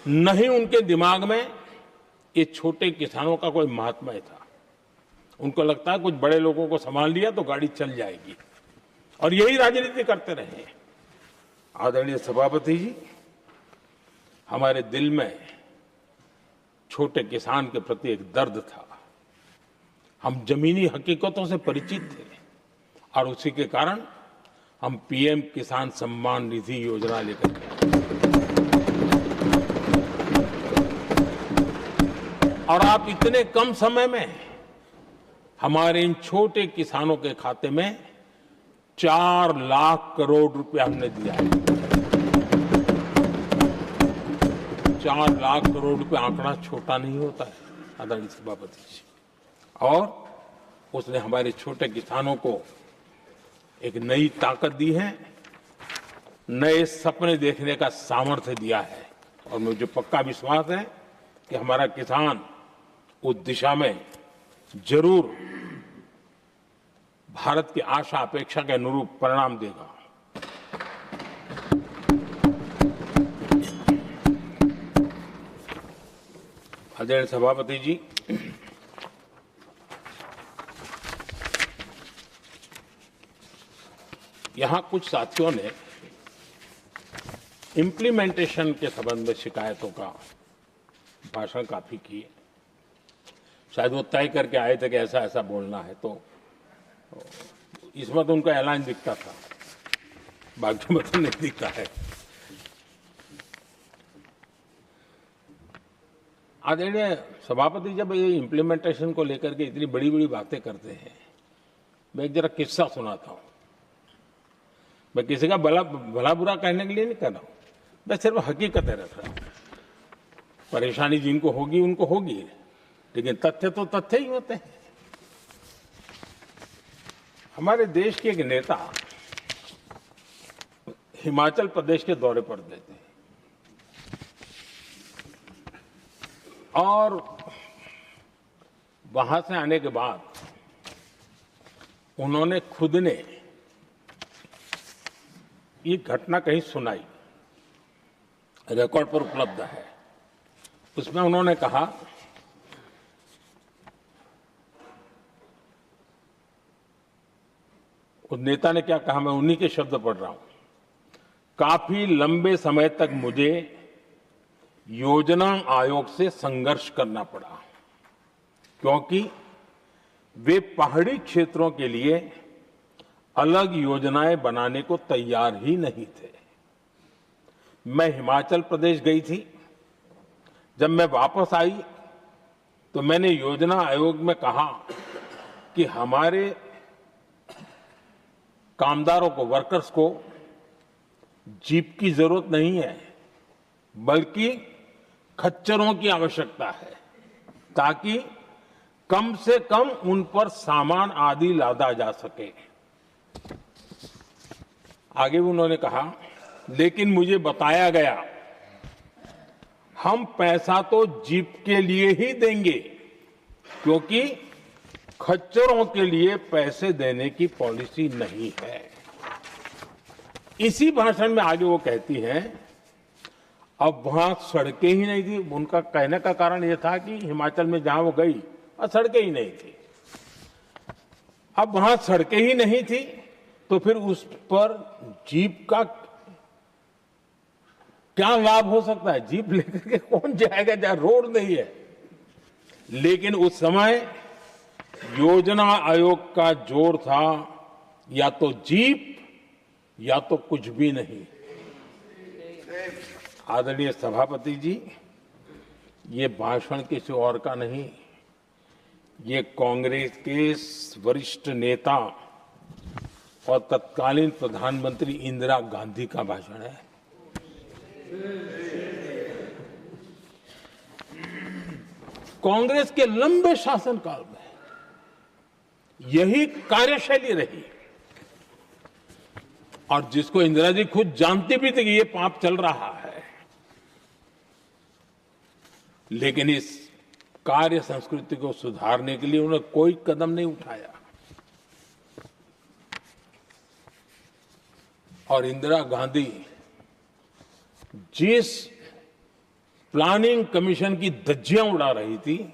नहीं उनके दिमाग में ये छोटे किसानों का कोई महात्मा था। उनको लगता है कुछ बड़े लोगों को संभाल लिया तो गाड़ी चल जाएगी, और यही राजनीति करते रहे। आदरणीय सभापति जी, हमारे दिल में छोटे किसान के प्रति एक दर्द था। हम जमीनी हकीकतों से परिचित थे और उसी के कारण हम पीएम किसान सम्मान निधि योजना लेकर के और आप इतने कम समय में हमारे इन छोटे किसानों के खाते में 4 लाख करोड़ रुपया हमने दिया है। 4 लाख करोड़ रुपया आंकड़ा छोटा नहीं होता है आदरणीय सभापति जी। और उसने हमारे छोटे किसानों को एक नई ताकत दी है, नए सपने देखने का सामर्थ्य दिया है। और मुझे पक्का विश्वास है कि हमारा किसान उस दिशा में जरूर भारत की आशा अपेक्षा के अनुरूप परिणाम देगा। आदरणीय सभापति जी, यहां कुछ साथियों ने इम्प्लीमेंटेशन के संबंध में शिकायतों का भाषण काफी किए। शायद वो तय करके आए थे कि ऐसा ऐसा बोलना है, तो इसमें तो उनका ऐलान दिखता था, बाकी में तो नहीं दिखता है। आदरणीय सभापति, जब ये इम्प्लीमेंटेशन को लेकर के इतनी बड़ी बड़ी बातें करते हैं, मैं एक जरा किस्सा सुनाता हूं। मैं किसी का भला बुरा कहने के लिए नहीं कर रहा हूं, मैं सिर्फ हकीकतें रख रहा हूं। परेशानी जिनको होगी उनको होगी, लेकिन तथ्य तो तथ्य ही होते हैं। हमारे देश के एक नेता हिमाचल प्रदेश के दौरे पर देते हैं और वहां से आने के बाद उन्होंने खुद ने ये घटना कहीं सुनाई, रिकॉर्ड पर उपलब्ध है। उसमें उन्होंने कहा, उस नेता ने क्या कहा, मैं उन्हीं के शब्द पढ़ रहा हूं। काफी लंबे समय तक मुझे योजना आयोग से संघर्ष करना पड़ा, क्योंकि वे पहाड़ी क्षेत्रों के लिए अलग योजनाएं बनाने को तैयार ही नहीं थे। मैं हिमाचल प्रदेश गई थी। जब मैं वापस आई तो मैंने योजना आयोग में कहा कि हमारे कामदारों को, वर्कर्स को जीप की जरूरत नहीं है, बल्कि खच्चरों की आवश्यकता है, ताकि कम से कम उन पर सामान आदि लादा जा सके। आगे उन्होंने कहा, लेकिन मुझे बताया गया हम पैसा तो जीप के लिए ही देंगे, क्योंकि खच्चरों के लिए पैसे देने की पॉलिसी नहीं है। इसी भाषण में आगे वो कहती हैं, अब वहां सड़कें ही नहीं थी। उनका कहने का कारण यह था कि हिमाचल में जहां वो गई और सड़कें ही नहीं थी। अब वहां सड़कें ही नहीं थी तो फिर उस पर जीप का क्या लाभ हो सकता है? जीप लेकर के कौन जाएगा जहां रोड नहीं है? लेकिन उस समय योजना आयोग का जोर था या तो जीप या तो कुछ भी नहीं। आदरणीय सभापति जी, ये भाषण किसी और का नहीं, ये कांग्रेस के वरिष्ठ नेता और तत्कालीन प्रधानमंत्री इंदिरा गांधी का भाषण है। कांग्रेस के लंबे शासनकाल में यही कार्यशैली रही, और जिसको इंदिरा जी खुद जानती भी थी कि ये पाप चल रहा है, लेकिन इस कार्य संस्कृति को सुधारने के लिए उन्होंने कोई कदम नहीं उठाया। और इंदिरा गांधी जिस प्लानिंग कमीशन की धज्जियां उड़ा रही थी,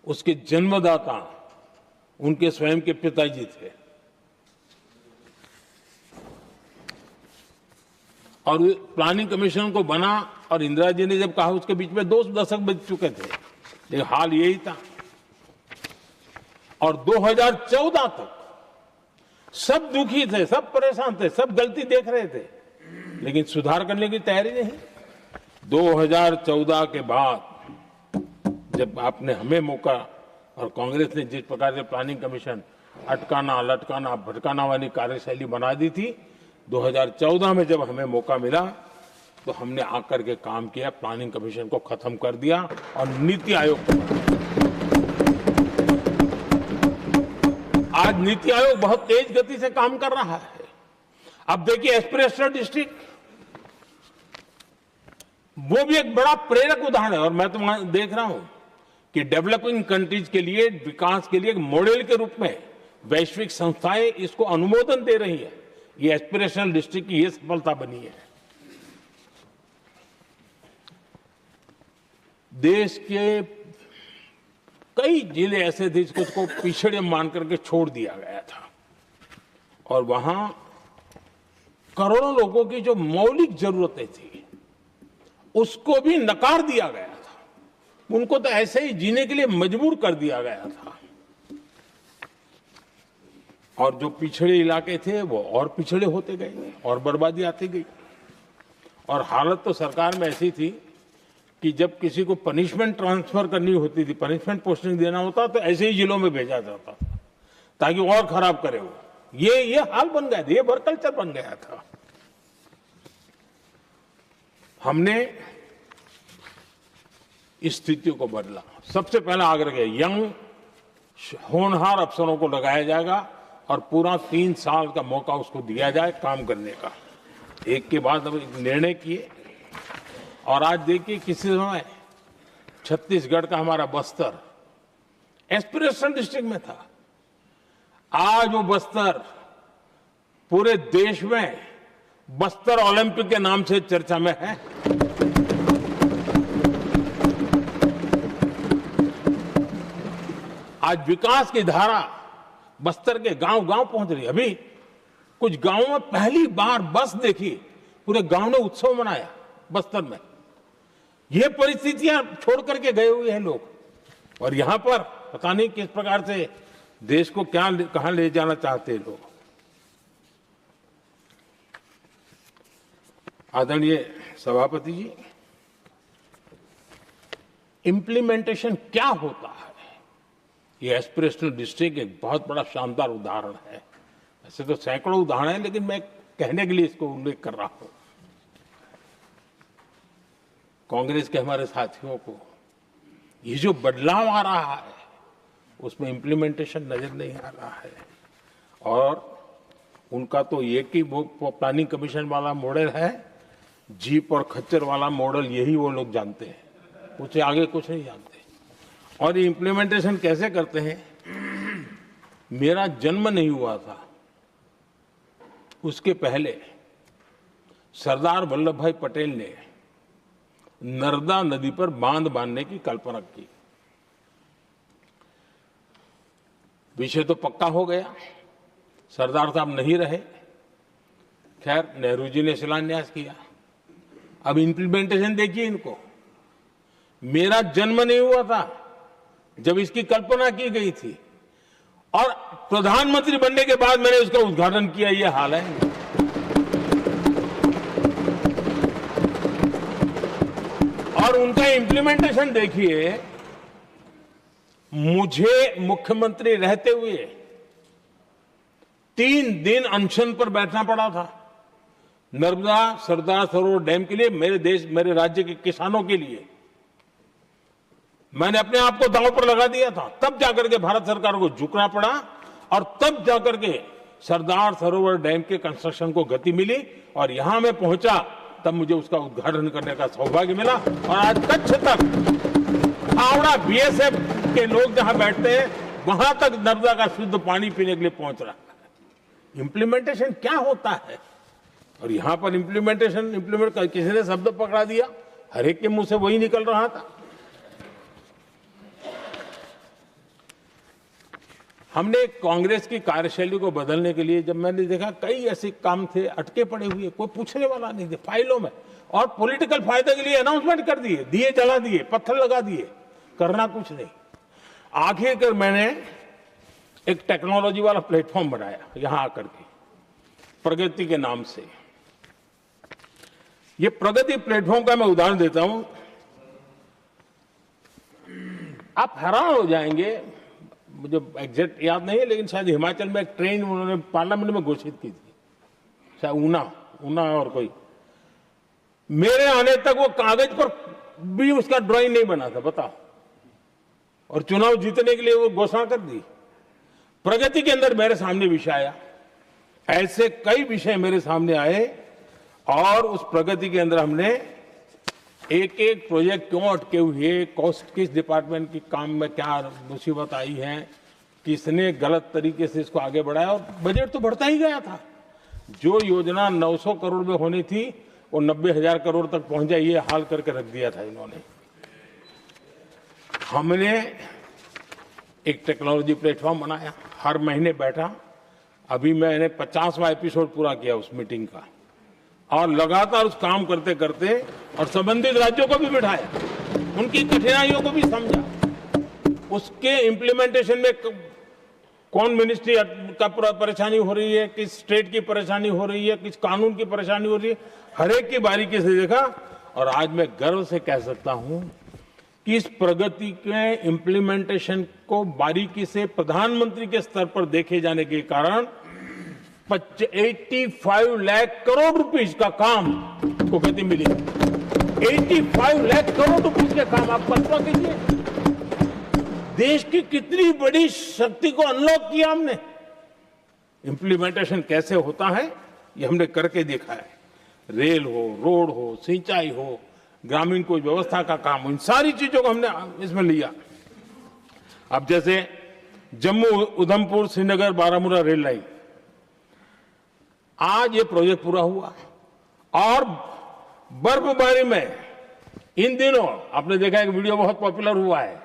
उसके जन्मदाता उनके स्वयं के पिताजी थे। और प्लानिंग कमीशन को बना और इंदिरा जी ने जब कहा, उसके बीच में 2 दशक बज चुके थे, लेकिन हाल यही था। और 2014 तक सब दुखी थे, सब परेशान थे, सब गलती देख रहे थे, लेकिन सुधार करने की तैयारी नहीं। 2014 के बाद जब आपने हमें मौका और कांग्रेस ने जिस प्रकार से प्लानिंग कमीशन अटकाना लटकाना भटकाना वाली कार्यशैली बना दी थी। 2014 में जब हमें मौका मिला तो हमने आकर के काम किया, प्लानिंग कमीशन को खत्म कर दिया और नीति आयोग को बनाया। आज नीति आयोग बहुत तेज गति से काम कर रहा है। अब देखिए एस्पिरेशनल डिस्ट्रिक्ट, वो भी एक बड़ा प्रेरक उदाहरण है। और मैं तो वहां देख रहा हूं कि डेवलपिंग कंट्रीज के लिए, विकास के लिए एक मॉडल के रूप में वैश्विक संस्थाएं इसको अनुमोदन दे रही है। ये एस्पिरेशनल डिस्ट्रिक्ट की ये सफलता बनी है। देश के कई जिले ऐसे थे जिसको पिछड़े मान करके छोड़ दिया गया था और वहां करोड़ों लोगों की जो मौलिक जरूरतें थी उसको भी नकार दिया गया था। उनको तो ऐसे ही जीने के लिए मजबूर कर दिया गया था। और जो पिछड़े इलाके थे वो और पिछड़े होते गए और बर्बादी आती गई। और हालत तो सरकार में ऐसी थी कि जब किसी को पनिशमेंट ट्रांसफर करनी होती थी, पनिशमेंट पोस्टिंग देना होता तो ऐसे ही जिलों में भेजा जाता था ताकि और खराब करे वो। ये हाल बन गया था, ये वर्क कल्चर बन गया था। हमने इस स्थिति को बदला। सबसे पहला आग्रह किया, यंग होनहार अफसरों को लगाया जाएगा और पूरा 3 साल का मौका उसको दिया जाए काम करने का। एक के बाद अब निर्णय किए। और आज देखिए किसी समय छत्तीसगढ़ का हमारा बस्तर एस्पिरेशनल डिस्ट्रिक्ट में था। आज वो बस्तर पूरे देश में बस्तर ओलंपिक के नाम से चर्चा में है। आज विकास की धारा बस्तर के गांव गांव पहुंच रही है। अभी कुछ गांवों में पहली बार बस देखी, पूरे गांव ने उत्सव मनाया बस्तर में। ये परिस्थितियां छोड़ करके गए हुए हैं लोग और यहां पर पता नहीं किस प्रकार से देश को कहां ले जाना चाहते हैं लोग। आदरणीय सभापति जी, इंप्लीमेंटेशन क्या होता है, ये एस्पिरेशनल डिस्ट्रिक्ट एक बहुत बड़ा शानदार उदाहरण है। ऐसे तो सैकड़ों उदाहरण हैं, लेकिन मैं कहने के लिए इसको उल्लेख कर रहा हूं। कांग्रेस के हमारे साथियों को ये जो बदलाव आ रहा है उसमें इंप्लीमेंटेशन नजर नहीं आ रहा है। और उनका तो एक ही वो प्लानिंग कमीशन वाला मॉडल है, जीप और खच्चर वाला मॉडल, यही वो लोग जानते हैं, उससे आगे कुछ नहीं जानते। और ये इंप्लीमेंटेशन कैसे करते हैं, मेरा जन्म नहीं हुआ था उसके पहले सरदार वल्लभ भाई पटेल ने नर्मदा नदी पर बांध बांधने की कल्पना की। विषय तो पक्का हो गया, सरदार साहब नहीं रहे, खैर नेहरू जी ने शिलान्यास किया। अब इंप्लीमेंटेशन देखिए इनको। मेरा जन्म नहीं हुआ था जब इसकी कल्पना की गई थी और प्रधानमंत्री बनने के बाद मैंने उसका उद्घाटन किया, ये हाल है। और उनका इंप्लीमेंटेशन देखिए, मुझे मुख्यमंत्री रहते हुए 3 दिन अनशन पर बैठना पड़ा था नर्मदा सरदार सरोवर डैम के लिए, मेरे राज्य के किसानों के लिए। मैंने अपने आप को दांव पर लगा दिया था, तब जाकर के भारत सरकार को झुकना पड़ा और तब जाकर के सरदार सरोवर डैम के कंस्ट्रक्शन को गति मिली। और यहां मैं पहुंचा तब मुझे उसका उद्घाटन करने का सौभाग्य मिला। और आज कच्छ तक हावड़ा बीएसएफ के लोग जहां बैठते हैं वहां तक नर्मदा का शुद्ध पानी पीने के लिए पहुंच रहा है। इंप्लीमेंटेशन क्या होता है, और यहां पर इम्प्लीमेंट किसी ने शब्द पकड़ा दिया, हर एक के मुंह से वही निकल रहा था। हमने कांग्रेस की कार्यशैली को बदलने के लिए जब मैंने देखा कई ऐसे काम थे अटके पड़े हुए, कोई पूछने वाला नहीं थे फाइलों में, और पॉलिटिकल फायदे के लिए अनाउंसमेंट कर दिए, दिए जला दिए, पत्थर लगा दिए, करना कुछ नहीं। आखिरकार मैंने एक टेक्नोलॉजी वाला प्लेटफॉर्म बनाया यहां आकर के, प्रगति के नाम से। ये प्रगति प्लेटफॉर्म का मैं उदाहरण देता हूं, आप हैरान हो जाएंगे। मुझे एग्जैक्ट याद नहीं है, लेकिन शायद हिमाचल में एक ट्रेन उन्होंने पार्लियामेंट में घोषित की थी, शायद ऊना और कोई। मेरे आने तक वो कागज पर भी उसका ड्राइंग नहीं बना था, बताओ, और चुनाव जीतने के लिए वो घोषणा कर दी। प्रगति के अंदर मेरे सामने विषय आया, ऐसे कई विषय मेरे सामने आए, और उस प्रगति के अंदर हमने एक एक प्रोजेक्ट क्यों अटके हुए, कॉस्ट किस डिपार्टमेंट की काम में क्या मुसीबत आई है, किसने गलत तरीके से इसको आगे बढ़ाया, और बजट तो बढ़ता ही गया था। जो योजना 900 करोड़ में होनी थी वो 90,000 करोड़ तक पहुंच जाए, ये हाल करके रख दिया था इन्होंने। हमने एक टेक्नोलॉजी प्लेटफॉर्म बनाया, हर महीने बैठा, अभी मैंने 50वां एपिसोड पूरा किया उस मीटिंग का, और लगातार उस काम करते करते और संबंधित राज्यों को भी बिठाया, उनकी कठिनाइयों को भी समझा, उसके इम्प्लीमेंटेशन में कौन मिनिस्ट्री का परेशानी हो रही है, किस स्टेट की परेशानी हो रही है, किस कानून की परेशानी हो रही है, हर एक की बारीकी से देखा। और आज मैं गर्व से कह सकता हूं कि इस प्रगति के इम्प्लीमेंटेशन को बारीकी से प्रधानमंत्री के स्तर पर देखे जाने के कारण 85 लाख करोड़ रुपीस का काम को गति मिली। 85 लाख करोड़ रुपीस के काम, आप कल्पना कीजिए, देश की कितनी बड़ी शक्ति को अनलॉक किया हमने। इंप्लीमेंटेशन कैसे होता है ये हमने करके देखा है। रेल हो, रोड हो, सिंचाई हो, ग्रामीण कोई व्यवस्था का काम हो, इन सारी चीजों को हमने इसमें लिया। अब जैसे जम्मू उधमपुर श्रीनगर बारामूला रेल लाइन, आज ये प्रोजेक्ट पूरा हुआ, और बर्फबारी में इन दिनों आपने देखा एक वीडियो बहुत पॉपुलर हुआ है,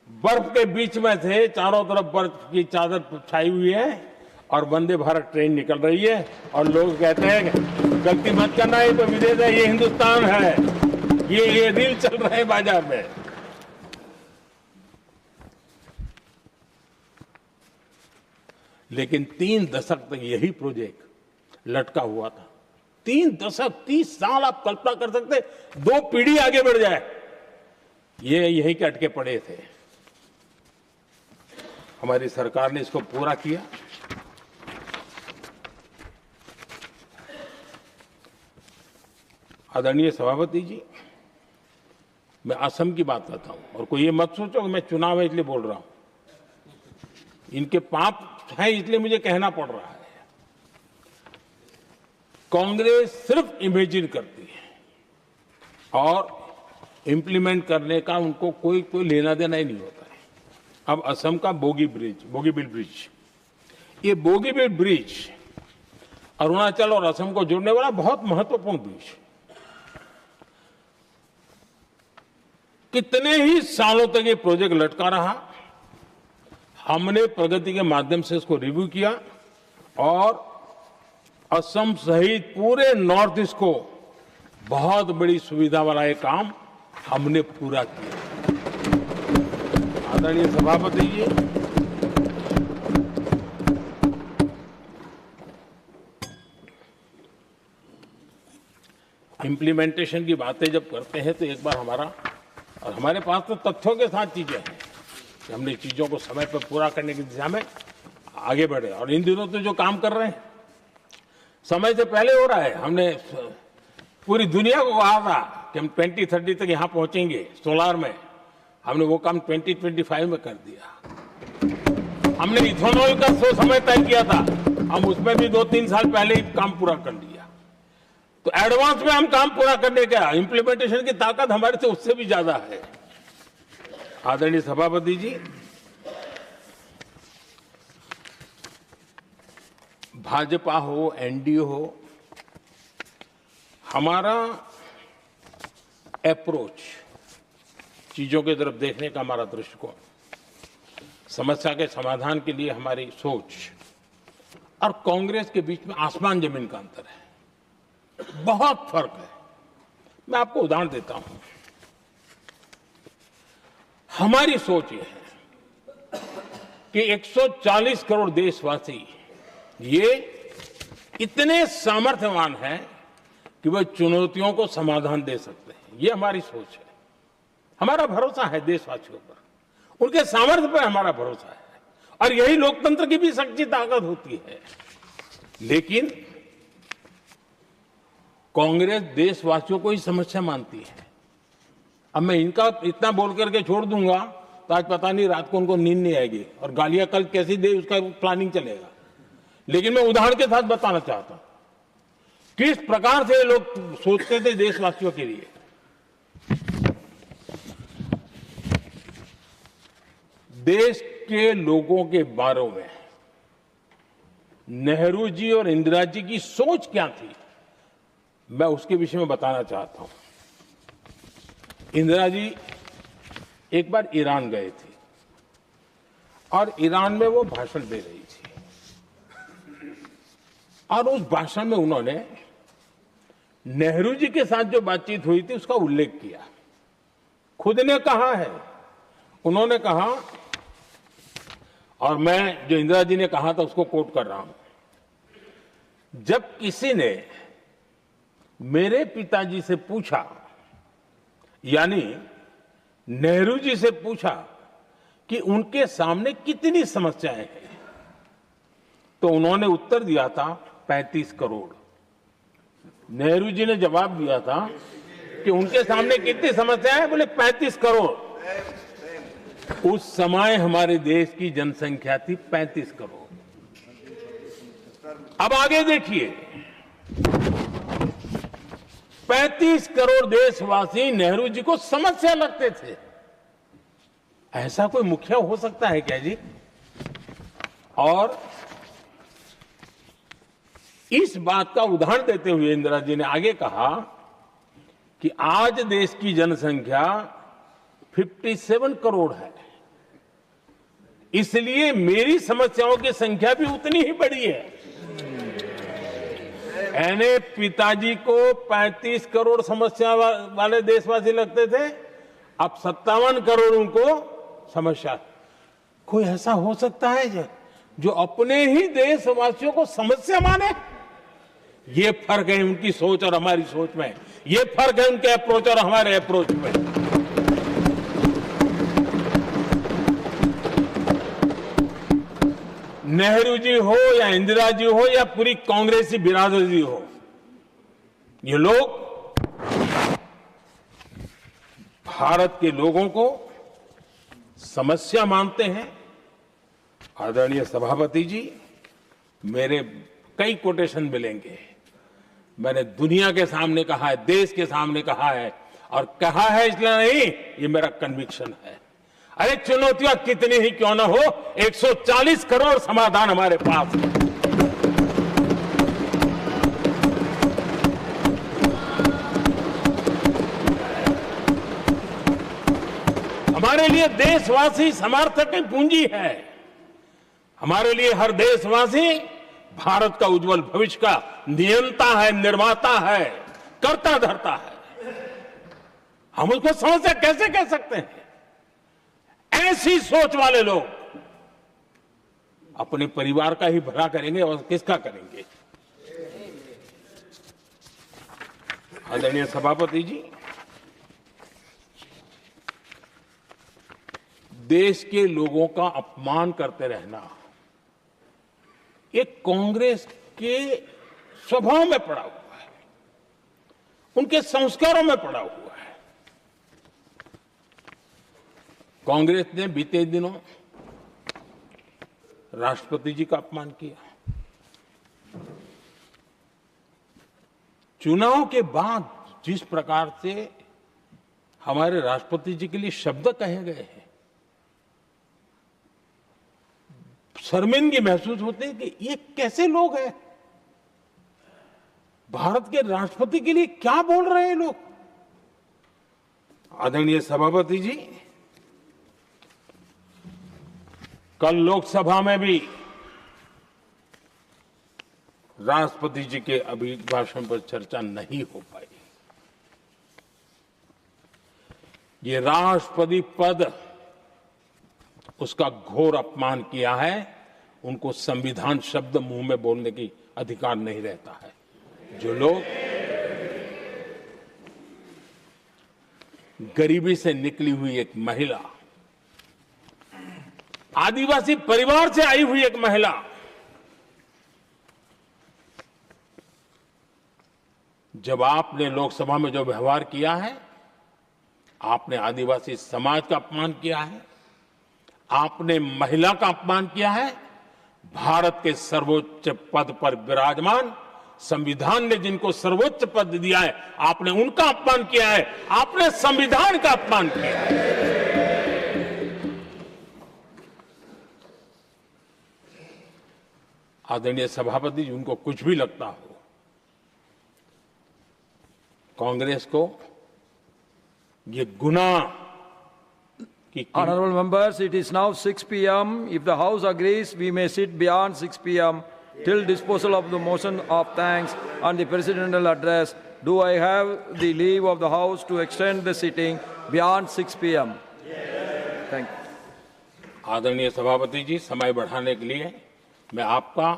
बर्फ के बीच में से चारों तरफ बर्फ की चादर छाई हुई है और वंदे भारत ट्रेन निकल रही है, और लोग कहते हैं गलती मत करना, ये तो विदेश है, ये हिंदुस्तान है, ये रील चल रहे हैं बाजार में। लेकिन 3 दशक तक यही प्रोजेक्ट लटका हुआ था। 3 दशक, 30 साल, आप कल्पना कर सकते, 2 पीढ़ी आगे बढ़ जाए, ये यही के अटके पड़े थे। हमारी सरकार ने इसको पूरा किया। आदरणीय सभापति जी, मैं असम की बात करता हूं, और कोई ये मत सोचो कि मैं चुनाव है इसलिए बोल रहा हूं, इनके पाप है इसलिए मुझे कहना पड़ रहा है। कांग्रेस सिर्फ इमेजिन करती है और इंप्लीमेंट करने का उनको कोई लेना देना ही नहीं होता है। अब असम का बोगीबिल ब्रिज, ये बोगीबिल ब्रिज अरुणाचल और असम को जोड़ने वाला बहुत महत्वपूर्ण ब्रिज, कितने ही सालों तक ये प्रोजेक्ट लटका रहा। हमने प्रगति के माध्यम से इसको रिव्यू किया, और असम सहित पूरे नॉर्थ ईस्ट को बहुत बड़ी सुविधा वाला ये काम हमने पूरा किया। आदरणीय सभापति जी, इंप्लीमेंटेशन की बातें जब करते हैं तो एक बार हमारे पास तो तथ्यों के साथ चीजें हैं कि हमने चीजों को समय पर पूरा करने की दिशा में आगे बढ़े। और इन दिनों तो जो काम कर रहे हैं समय से पहले हो रहा है। हमने पूरी दुनिया को कहा था कि हम 2030 तक यहां पहुंचेंगे सोलार में, हमने वो काम 2025 में कर दिया। हमने इथेनॉल का समय तय किया था, हम उसमें भी 2-3 साल पहले ही काम पूरा कर लिया। तो एडवांस में हम काम पूरा करने का, इंप्लीमेंटेशन की ताकत हमारे से उससे भी ज्यादा है। आदरणीय सभापति जी, भाजपा हो, एनडीए हो, हमारा अप्रोच, चीजों की तरफ देखने का हमारा दृष्टिकोण, समस्या के समाधान के लिए हमारी सोच, और कांग्रेस के बीच में आसमान जमीन का अंतर है, बहुत फर्क है। मैं आपको उदाहरण देता हूं। हमारी सोच ये है कि 140 करोड़ देशवासी ये इतने सामर्थ्यवान हैं कि वह चुनौतियों को समाधान दे सकते हैं। ये हमारी सोच है, हमारा भरोसा है देशवासियों पर, उनके सामर्थ्य पर हमारा भरोसा है और यही लोकतंत्र की भी सच्ची ताकत होती है। लेकिन कांग्रेस देशवासियों को ही समस्या मानती है। अब मैं इनका इतना बोल करके छोड़ दूंगा तो आज पता नहीं रात को उनको नींद नहीं आएगी और गालियां कल कैसी दे उसका प्लानिंग चलेगा। लेकिन मैं उदाहरण के साथ बताना चाहता हूं किस प्रकार से लोग सोचते थे देशवासियों के लिए। देश के लोगों के बारे में नेहरू जी और इंदिरा जी की सोच क्या थी, मैं उसके विषय में बताना चाहता हूं। इंदिरा जी एक बार ईरान गए थे और ईरान में वो भाषण दे रही थी और उस भाषण में उन्होंने नेहरू जी के साथ जो बातचीत हुई थी उसका उल्लेख किया। खुद ने कहा है, उन्होंने कहा, और मैं जो इंदिरा जी ने कहा था उसको कोट कर रहा हूं, जब किसी ने मेरे पिताजी से पूछा, यानी नेहरू जी से पूछा कि उनके सामने कितनी समस्याएं हैं, तो उन्होंने उत्तर दिया था 35 करोड़। नेहरू जी ने जवाब दिया था कि उनके सामने कितनी समस्याएं हैं, बोले 35 करोड़। उस समय हमारे देश की जनसंख्या थी 35 करोड़। अब आगे देखिए, 35 करोड़ देशवासी नेहरू जी को समस्या लगते थे। ऐसा कोई मुखिया हो सकता है क्या जी? और इस बात का उदाहरण देते हुए इंदिरा जी ने आगे कहा कि आज देश की जनसंख्या 57 करोड़ है, इसलिए मेरी समस्याओं की संख्या भी उतनी ही बड़ी है। यानी पिताजी को 35 करोड़ समस्या वाले देशवासी लगते थे, अब 57 करोड़ उनको समस्या। कोई ऐसा हो सकता है जो अपने ही देशवासियों को समस्या माने? ये फर्क है उनकी सोच और हमारी सोच में, ये फर्क है उनके अप्रोच और हमारे अप्रोच में। नेहरू जी हो या इंदिरा जी हो या पूरी कांग्रेसी बिरादरी हो, ये लोग भारत के लोगों को समस्या मानते हैं। आदरणीय सभापति जी, मेरे कई कोटेशन मिलेंगे। मैंने दुनिया के सामने कहा है, देश के सामने कहा है, और कहा है इसलिए नहीं, ये मेरा कन्विक्शन है। अरे चुनौतियां कितनी ही क्यों ना हो, 140 करोड़ समाधान हमारे पास है। हमारे लिए देशवासी समर्थक की पूंजी है। हमारे लिए हर देशवासी भारत का उज्जवल भविष्य का नियंता है, निर्माता है, कर्ता धर्ता है। हम उसको समस्या कैसे कह सकते हैं? ऐसी सोच वाले लोग अपने परिवार का ही भला करेंगे और किसका करेंगे? आदरणीय सभापति जी, देश के लोगों का अपमान करते रहना ये कांग्रेस के स्वभाव में पड़ा हुआ है, उनके संस्कारों में पड़ा हुआ है। कांग्रेस ने बीते दिनों राष्ट्रपति जी का अपमान किया। चुनाव के बाद जिस प्रकार से हमारे राष्ट्रपति जी के लिए शब्द कहे गए हैं, शर्मिंदगी महसूस होती है कि ये कैसे लोग हैं? भारत के राष्ट्रपति के लिए क्या बोल रहे हैं लोग? आदरणीय सभापति जी, कल लोकसभा में भी राष्ट्रपति जी के अभिभाषण पर चर्चा नहीं हो पाई। ये राष्ट्रपति पद, उसका घोर अपमान किया है। उनको संविधान शब्द मुंह में बोलने की अधिकार नहीं रहता है। जो लोग गरीबी से निकली हुई एक महिला आदिवासी परिवार से आई हुई एक महिला जब आपने लोकसभा में जो व्यवहार किया है, आपने आदिवासी समाज का अपमान किया है, आपने महिला का अपमान किया है, भारत के सर्वोच्च पद पर विराजमान, संविधान ने जिनको सर्वोच्च पद दिया है, आपने उनका अपमान किया है, आपने संविधान का अपमान किया है। आदरणीय सभापति जी, उनको कुछ भी लगता हो, कांग्रेस को ये गुनाह की Honorable members, it is now 6 p.m. If the House agrees, we may sit beyond 6 p.m. till disposal of the motion of thanks and the presidential address. Do I have the leave of the House to extend the sitting beyond 6 p.m.? Thank you. आदरणीय सभापति जी, समय बढ़ाने के लिए मैं आपका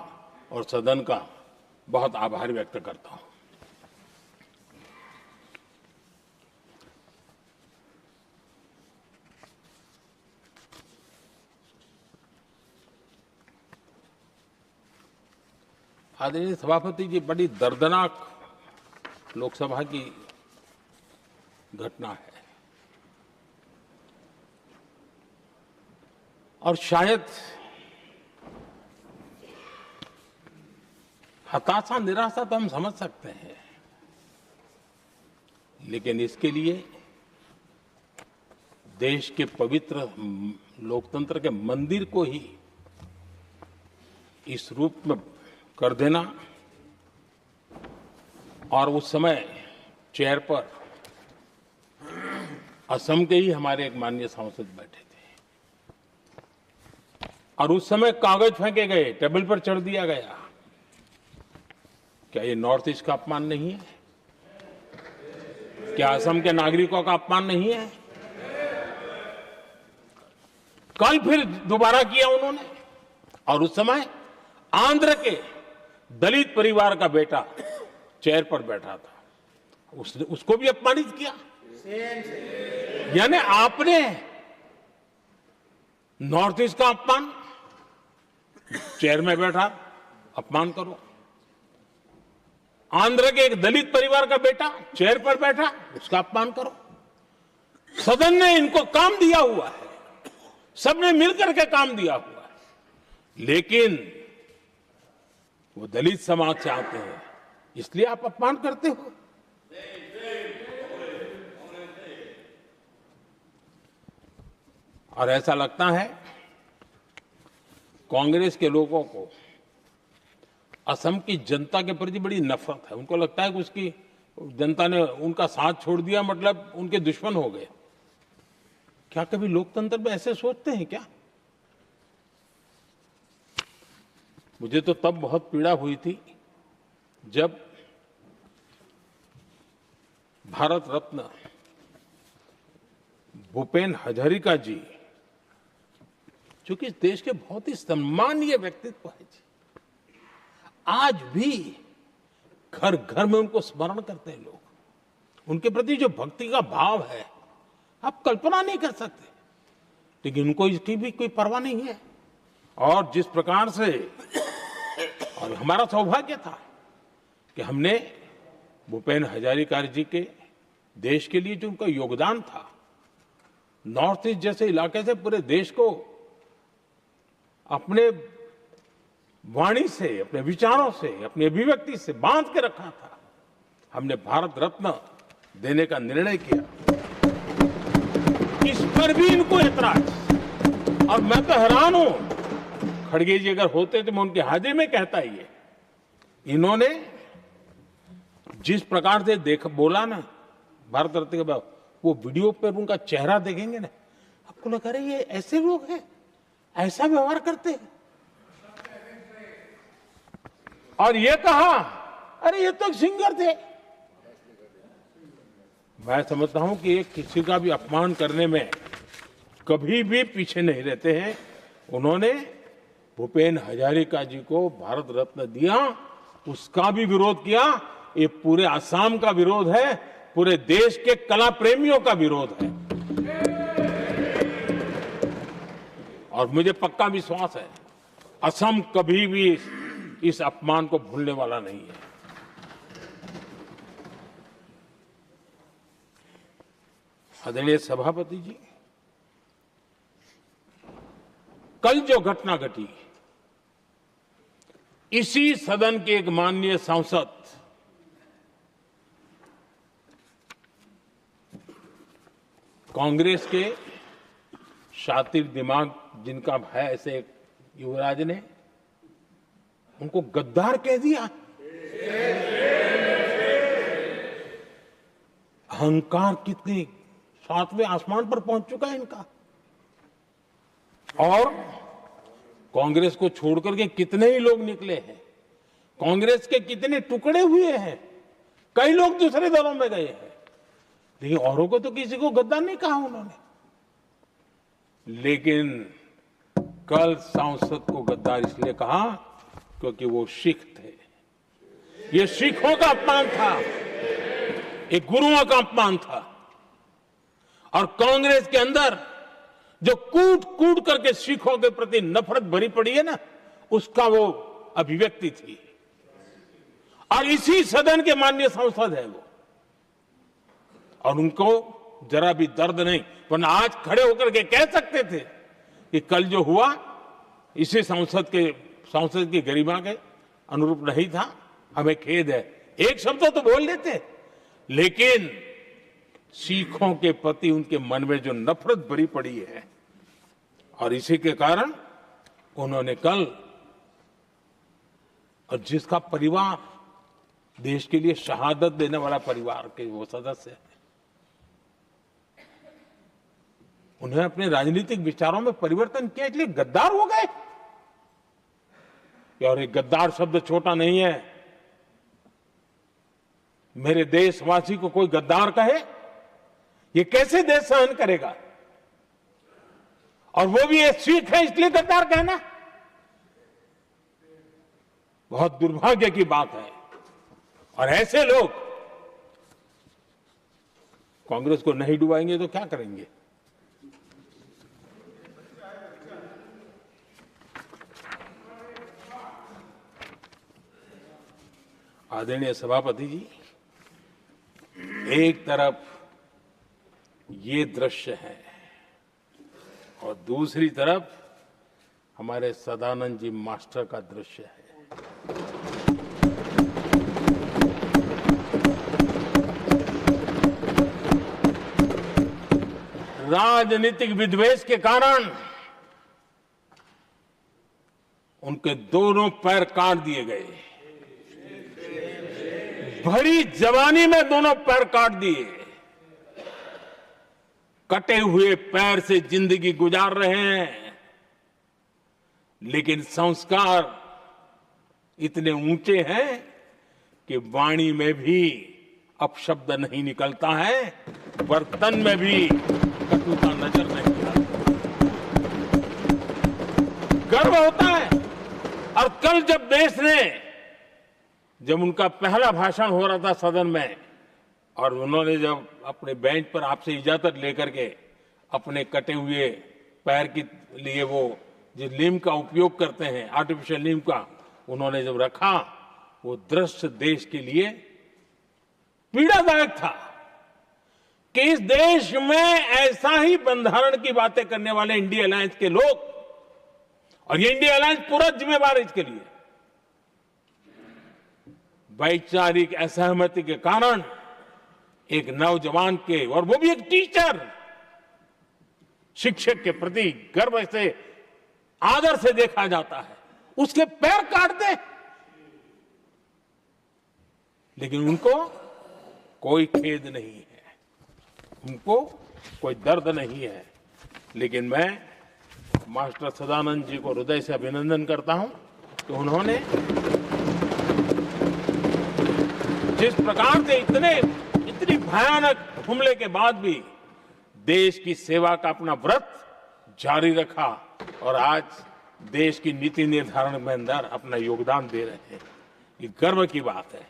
और सदन का बहुत आभार व्यक्त करता हूं। आदरणीय सभापति जी, बड़ी दर्दनाक लोकसभा की घटना है और शायद हताशा निराशा तो हम समझ सकते हैं, लेकिन इसके लिए देश के पवित्र लोकतंत्र के मंदिर को ही इस रूप में कर देना, और उस समय चेयर पर असम के ही हमारे एक माननीय सांसद बैठे थे और उस समय कागज फेंके गए, टेबल पर चढ़ दिया गया। क्या ये नॉर्थ ईस्ट का अपमान नहीं है? क्या असम के नागरिकों का अपमान नहीं है? कल फिर दोबारा किया उन्होंने, और उस समय आंध्र के दलित परिवार का बेटा चेयर पर बैठा था, उसको भी अपमानित किया। यानी आपने नॉर्थ ईस्ट का अपमान, चेयर में बैठा अपमान करो, आंध्र के एक दलित परिवार का बेटा चेयर पर बैठा, उसका अपमान करो। सदन ने इनको काम दिया हुआ है, सबने मिलकर के काम दिया हुआ है, लेकिन वो दलित समाज से आते हैं, इसलिए आप अपमान करते हो। और ऐसा लगता है कांग्रेस के लोगों को असम की जनता के प्रति बड़ी नफरत है। उनको लगता है कि उसकी जनता ने उनका साथ छोड़ दिया, मतलब उनके दुश्मन हो गए। क्या कभी लोकतंत्र में ऐसे सोचते हैं क्या? मुझे तो तब बहुत पीड़ा हुई थी जब भारत रत्न भूपेन हजारिका जी, जो कि इस देश के बहुत ही सम्मानीय व्यक्तित्व है जी, आज भी घर घर में उनको स्मरण करते हैं लोग। उनके प्रति जो भक्ति का भाव है आप कल्पना नहीं कर सकते, लेकिन उनको इसकी भी कोई परवाह नहीं है। और जिस प्रकार से, और हमारा सौभाग्य था कि हमने भूपेन हजारिका जी के देश के लिए जो उनका योगदान था, नॉर्थ ईस्ट जैसे इलाके से पूरे देश को अपने वाणी से, अपने विचारों से, अपनी अभिव्यक्ति से बांध के रखा था। हमने भारत रत्न देने का निर्णय किया, इस पर भी इनको ऐतराज। और मैं तो हैरान हूं, खड़गे जी अगर होते तो मैं उनकी हाजिरी में कहता ही है, इन्होंने जिस प्रकार से बोला ना भारत रत्न के बाद, वो वीडियो पर उनका चेहरा देखेंगे ना, आपको लगा रहे ये ऐसे लोग हैं, ऐसा व्यवहार करते हैं। और ये कहा, अरे ये तो सिंगर थे। मैं समझता हूं कि ये किसी का भी अपमान करने में कभी भी पीछे नहीं रहते हैं। उन्होंने भूपेन हजारिका जी को भारत रत्न दिया, उसका भी विरोध किया। ये पूरे असम का विरोध है, पूरे देश के कला प्रेमियों का विरोध है। और मुझे पक्का विश्वास है असम कभी भी इस अपमान को भूलने वाला नहीं है। आदरणीय सभापति जी, कल जो घटना घटी, इसी सदन के एक माननीय सांसद कांग्रेस के शातिर दिमाग जिनका है ऐसे एक युवराज ने उनको गद्दार कह दिया। अहंकार कितनी सातवें आसमान पर पहुंच चुका है इनका। और कांग्रेस को छोड़कर के कितने ही लोग निकले हैं, कांग्रेस के कितने टुकड़े हुए हैं, कई लोग दूसरे दलों में गए हैं, लेकिन औरों को तो किसी को गद्दार नहीं कहा उन्होंने। लेकिन कल सांसद को गद्दार इसलिए कहा क्योंकि वो सिख थे। ये सिखों का अपमान था, एक गुरुओं का अपमान था। और कांग्रेस के अंदर जो कूट कूट करके सिखों के प्रति नफरत भरी पड़ी है ना, उसका वो अभिव्यक्ति थी। और इसी सदन के माननीय सांसद है वो, और उनको जरा भी दर्द नहीं, वरना आज खड़े होकर के कह सकते थे कि कल जो हुआ इसी सांसद की गरिमा के अनुरूप नहीं था, हमें खेद है, एक शब्द तो बोल लेते। लेकिन सिखों के प्रति उनके मन में जो नफरत भरी पड़ी है, और इसी के कारण उन्होंने कल, और जिसका परिवार देश के लिए शहादत देने वाला परिवार के वो सदस्य है, उन्हें अपने राजनीतिक विचारों में परिवर्तन किया, इसलिए गद्दार हो गए। और एक गद्दार शब्द छोटा नहीं है। मेरे देशवासी को कोई गद्दार कहे, ये कैसे देश सहन करेगा? और वो भी एक सिख है इसलिए गद्दार कहना बहुत दुर्भाग्य की बात है। और ऐसे लोग कांग्रेस को नहीं डुबाएंगे तो क्या करेंगे? आदरणीय सभापति जी, एक तरफ ये दृश्य है और दूसरी तरफ हमारे सदानंद जी मास्टर का दृश्य है। राजनीतिक विद्वेष के कारण उनके दोनों पैर काट दिए गए। भरी जवानी में दोनों पैर काट दिए। कटे हुए पैर से जिंदगी गुजार रहे हैं, लेकिन संस्कार इतने ऊंचे हैं कि वाणी में भी अपशब्द नहीं निकलता है, बर्तन में भी कटुता नजर नहीं आता। गर्व होता है। और कल जब उनका पहला भाषण हो रहा था सदन में, और उन्होंने जब अपने बेंच पर आपसे इजाजत लेकर के अपने कटे हुए पैर के लिए वो जो नीम का उपयोग करते हैं, आर्टिफिशियल नीम का, उन्होंने जब रखा, वो दृश्य देश के लिए पीड़ादायक था कि इस देश में ऐसा ही बंधारण की बातें करने वाले इंडिया अलायंस के लोग, और ये इंडिया अलायंस पूरा जिम्मेवार है इसके लिए, वैचारिक असहमति के कारण एक नौजवान के, और वो भी एक टीचर, शिक्षक के प्रति गर्व से, आदर से देखा जाता है, उसके पैर काट दे। लेकिन उनको कोई खेद नहीं है, उनको कोई दर्द नहीं है। लेकिन मैं मास्टर सदानंद जी को हृदय से अभिनंदन करता हूं कि उन्होंने जिस प्रकार से इतनी भयानक हमले के बाद भी देश की सेवा का अपना व्रत जारी रखा, और आज देश की नीति निर्धारण में अंदर अपना योगदान दे रहे हैं। ये गर्व की बात है।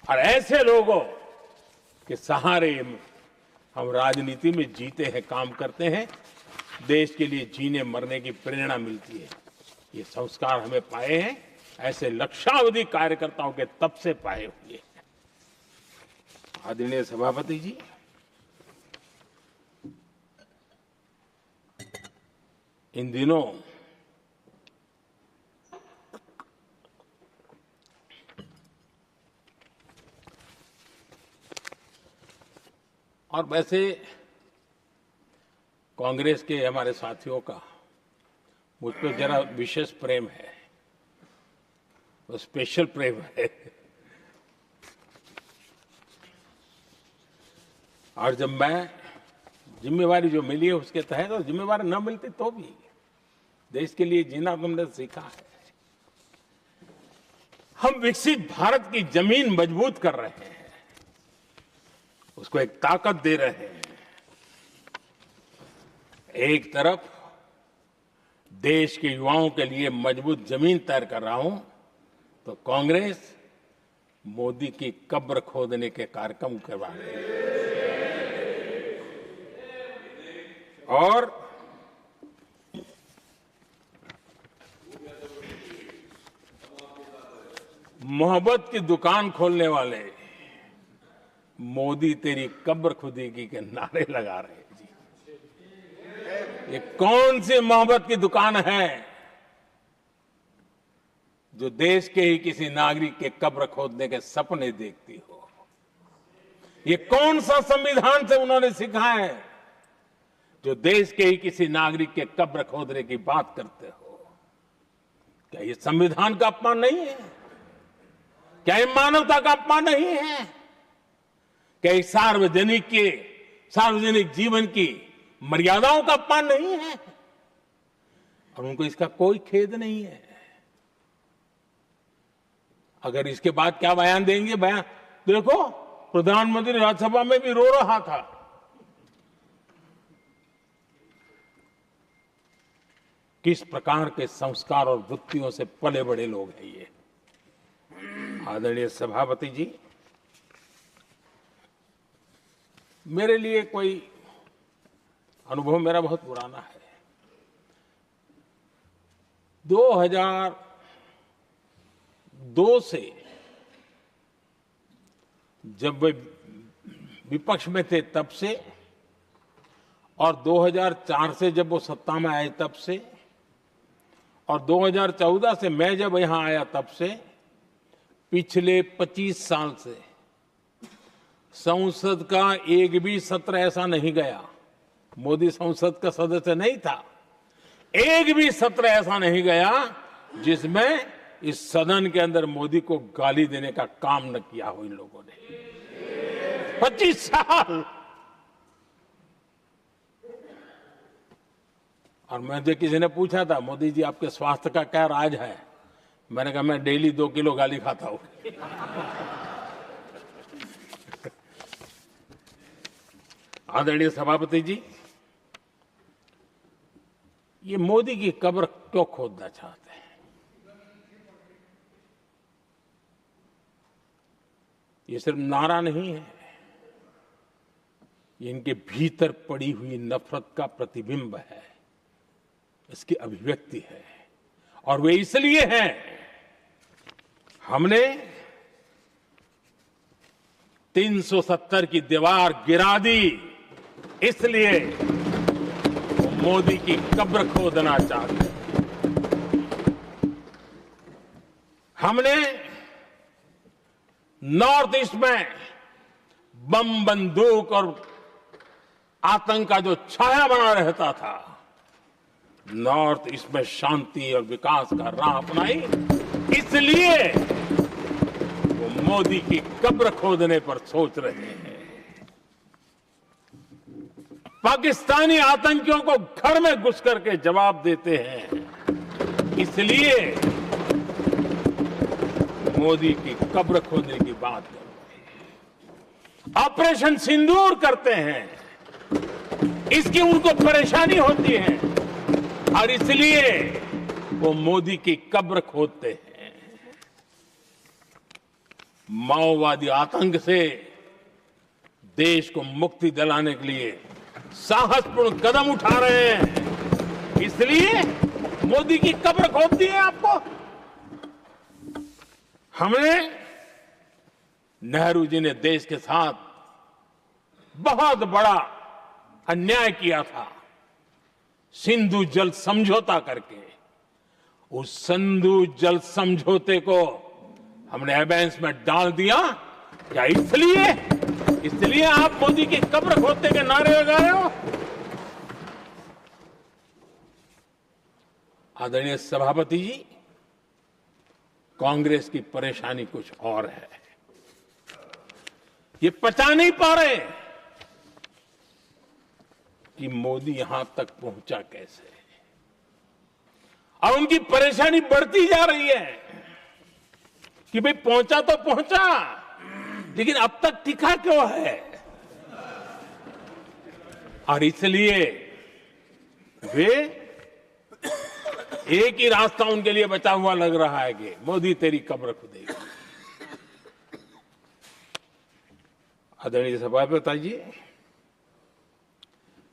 और ऐसे लोगों के सहारे हम राजनीति में जीते हैं, काम करते हैं। देश के लिए जीने मरने की प्रेरणा मिलती है। ये संस्कार हमें पाए हैं ऐसे लक्षावधि कार्यकर्ताओं के तब से पाए हुए हैं। आदरणीय सभापति जी, इन दिनों और वैसे कांग्रेस के हमारे साथियों का मुझ पर जरा विशेष प्रेम है, वो स्पेशल प्रेम है। और जब मैं जिम्मेवारी जो मिली है उसके तहत, और जिम्मेवारी न मिलती तो भी देश के लिए जीना तुमने सीखा है। हम विकसित भारत की जमीन मजबूत कर रहे हैं, उसको एक ताकत दे रहे हैं। एक तरफ देश के युवाओं के लिए मजबूत जमीन तैयार कर रहा हूं, तो कांग्रेस मोदी की कब्र खोदने के कार्यक्रम करवा रही है। और मोहब्बत की दुकान खोलने वाले मोदी तेरी कब्र खुदेगी के नारे लगा रहे हैं जी। ये कौन सी मोहब्बत की दुकान है जो देश के ही किसी नागरिक के कब्र खोदने के सपने देखती हो? ये कौन सा संविधान से उन्होंने सीखा है जो देश के ही किसी नागरिक के कब्र खोदने की बात करते हो? क्या ये संविधान का अपमान नहीं है? क्या ये मानवता का अपमान नहीं है? क्या ये सार्वजनिक जीवन की मर्यादाओं का अपमान नहीं है? और उनको इसका कोई खेद नहीं है। अगर इसके बाद क्या बयान देंगे? बयान देखो, प्रधानमंत्री राज्यसभा में भी रो रहा था। किस प्रकार के संस्कार और वृत्तियों से पले बड़े लोग हैं ये। आदरणीय सभापति जी, मेरे लिए कोई अनुभव मेरा बहुत पुराना है। 2002 से जब वे विपक्ष में थे तब से, और 2004 से जब वो सत्ता में आए तब से, और 2014 से मैं जब यहां आया तब से, पिछले 25 साल से संसद का एक भी सत्र ऐसा नहीं गया, मोदी संसद का सदस्य नहीं था, एक भी सत्र ऐसा नहीं गया जिसमें इस सदन के अंदर मोदी को गाली देने का काम न किया हो इन लोगों ने। 25 साल। और मुझे किसी ने पूछा था, मोदी जी आपके स्वास्थ्य का क्या राज है? मैंने कहा, मैं डेली 2 किलो गाली खाता हूं। आदरणीय सभापति जी, ये मोदी की कब्र क्यों खोदना चाहते हैं? ये सिर्फ नारा नहीं है, ये इनके भीतर पड़ी हुई नफरत का प्रतिबिंब है, इसकी अभिव्यक्ति है। और वे इसलिए हैं, हमने 370 की दीवार गिरा दी, इसलिए वो मोदी की कब्र खोदना चाहते हैं। हमने नॉर्थ ईस्ट में बम, बंदूक और आतंक का जो छाया बना रहता था, नॉर्थ ईस्ट में शांति और विकास का राह अपनाई, इसलिए वो मोदी की कब्र खोदने पर सोच रहे हैं। पाकिस्तानी आतंकियों को घर में घुस करके जवाब देते हैं, इसलिए मोदी की कब्र खोदने की बात कर रहे हैं। ऑपरेशन सिंदूर करते हैं, इसकी उनको परेशानी होती है और इसलिए वो मोदी की कब्र खोदते हैं। माओवादी आतंक से देश को मुक्ति दिलाने के लिए साहसपूर्ण कदम उठा रहे हैं। इसलिए मोदी की कब्र खोद दी है आपको। हमने नेहरू जी ने देश के साथ बहुत बड़ा अन्याय किया था, सिंधु जल समझौता करके। उस सिंधु जल समझौते को हमने एबेंस में डाल दिया। क्या इसलिए आप मोदी की कब्र खोदने के नारे लगा रहे हो? आदरणीय सभापति जी, कांग्रेस की परेशानी कुछ और है। ये पचा नहीं पा रहे कि मोदी यहां तक पहुंचा कैसे। अब उनकी परेशानी बढ़ती जा रही है कि भाई पहुंचा तो पहुंचा, लेकिन अब तक टिका क्यों है। और इसलिए वे एक ही रास्ता उनके लिए बचा हुआ लग रहा है कि मोदी तेरी कब्र खुदेगी। आदरणीय सभापति जी,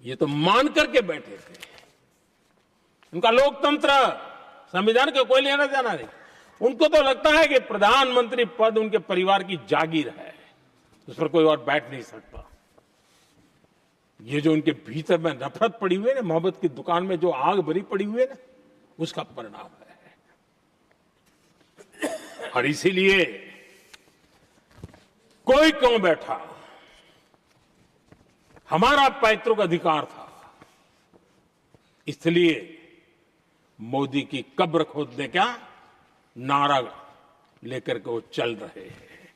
ये तो मान करके बैठे थे। उनका लोकतंत्र, संविधान का कोई लेना देना नहीं। उनको तो लगता है कि प्रधानमंत्री पद उनके परिवार की जागीर है, उस पर कोई और बैठ नहीं सकता। ये जो उनके भीतर में नफरत पड़ी हुई है ना, मोहब्बत की दुकान में जो आग भरी पड़ी हुई है ना, उसका परिणाम है। और इसीलिए कोई क्यों बैठा, हमारा पैतृक अधिकार था, इसलिए मोदी की कब्र खोदने का नारा लेकर के वो चल रहे हैं।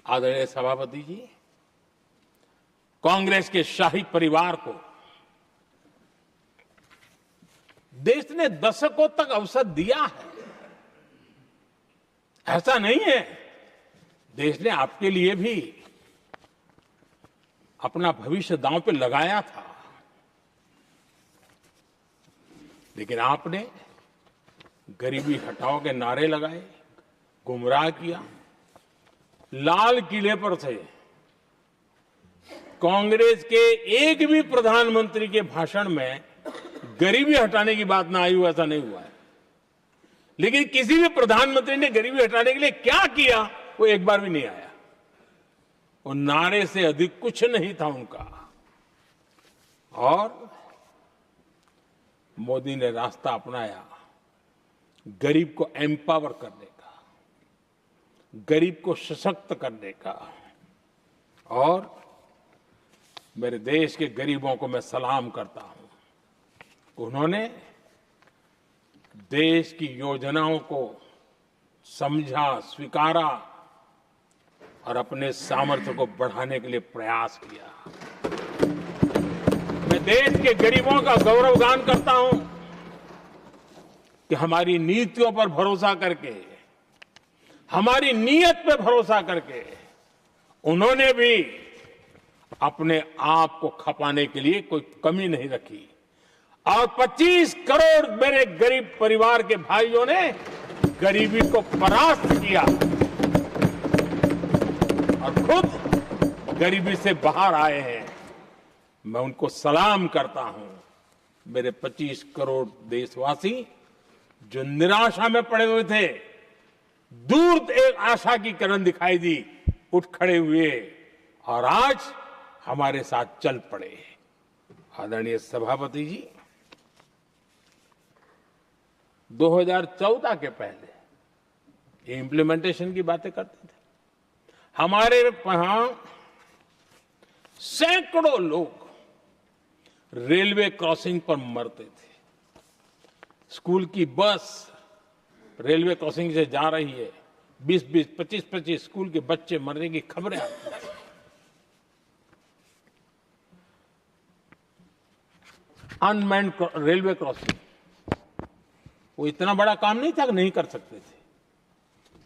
आदरणीय सभापति जी, कांग्रेस के शाही परिवार को देश ने दशकों तक अवसर दिया है, ऐसा नहीं है। देश ने आपके लिए भी अपना भविष्य दांव पे लगाया था, लेकिन आपने गरीबी हटाओ के नारे लगाए, गुमराह किया। लाल किले पर से कांग्रेस के एक भी प्रधानमंत्री के भाषण में गरीबी हटाने की बात ना आई हो, ऐसा नहीं हुआ है। लेकिन किसी भी प्रधानमंत्री ने गरीबी हटाने के लिए क्या किया, वो एक बार भी नहीं आया। वो नारे से अधिक कुछ नहीं था उनका। और मोदी ने रास्ता अपनाया गरीब को एम्पावर करने का, गरीब को सशक्त करने का। और मेरे देश के गरीबों को मैं सलाम करता हूं। उन्होंने देश की योजनाओं को समझा, स्वीकारा और अपने सामर्थ्य को बढ़ाने के लिए प्रयास किया। मैं देश के गरीबों का गौरवगान करता हूं कि हमारी नीतियों पर भरोसा करके, हमारी नीयत पर भरोसा करके उन्होंने भी अपने आप को खपाने के लिए कोई कमी नहीं रखी। और 25 करोड़ मेरे गरीब परिवार के भाइयों ने गरीबी को परास्त किया और खुद गरीबी से बाहर आए हैं। मैं उनको सलाम करता हूं। मेरे 25 करोड़ देशवासी जो निराशा में पड़े हुए थे, दूर एक आशा की किरण दिखाई दी, उठ खड़े हुए और आज हमारे साथ चल पड़े। आदरणीय सभापति जी, 2014 के पहले ये इम्प्लीमेंटेशन की बातें करते थे। हमारे यहां सैकड़ों लोग रेलवे क्रॉसिंग पर मरते थे। स्कूल की बस रेलवे क्रॉसिंग से जा रही है, 20-20, 25-25 स्कूल के बच्चे मरने की खबरें आती थी। अनमैन्ड रेलवे क्रॉसिंग, वो इतना बड़ा काम नहीं था कि नहीं कर सकते थे।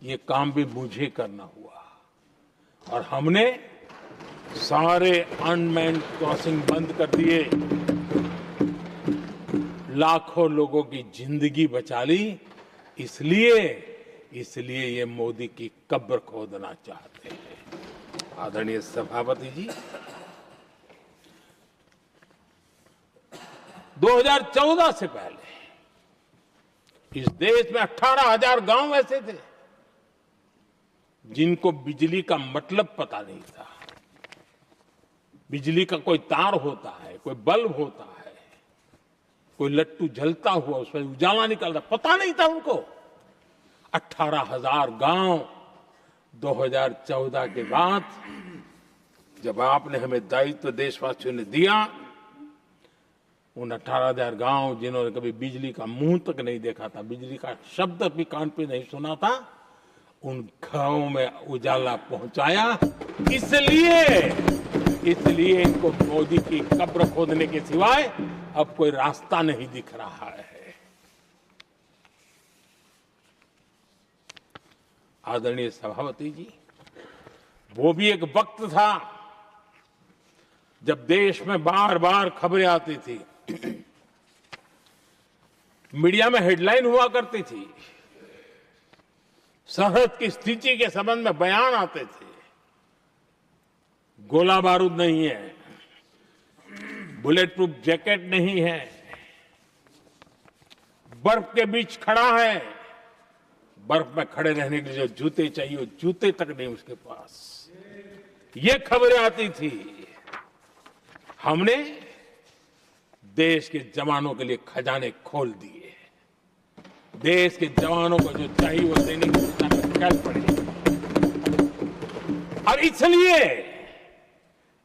ये काम भी मुझे करना हुआ और हमने सारे अनमैन्ड क्रॉसिंग बंद कर दिए, लाखों लोगों की जिंदगी बचा ली। इसलिए ये मोदी की कब्र खोदना चाहते हैं। आदरणीय सभापति जी, 2014 से पहले इस देश में 18,000 गांव ऐसे थे जिनको बिजली का मतलब पता नहीं था। बिजली का कोई तार होता है, कोई बल्ब होता है, कोई लट्टू जलता हुआ उसमें उजाला निकलता, पता नहीं था उनको। 18,000 गांव 2014 के बाद जब आपने हमें दायित्व देशवासियों ने दिया, उन 18,000 गांव जिन्होंने कभी बिजली का मुंह तक नहीं देखा था, बिजली का शब्द भी कान पे नहीं सुना था, उन गांवों में उजाला पहुंचाया। इसलिए इनको मोदी की कब्र खोदने के सिवाय अब कोई रास्ता नहीं दिख रहा है। आदरणीय सभापति जी, वो भी एक वक्त था जब देश में बार बार खबरें आती थी, मीडिया में हेडलाइन हुआ करती थी, सरहद की स्थिति के संबंध में बयान आते थे, गोला बारूद नहीं है, बुलेट प्रूफ जैकेट नहीं है, बर्फ के बीच खड़ा है, बर्फ में खड़े रहने के लिए जो जूते चाहिए वो जूते तक नहीं उसके पास, ये खबरें आती थी। हमने देश के जवानों के लिए खजाने खोल दिए, देश के जवानों को जो चाहिए वो देने की चल पड़ी। और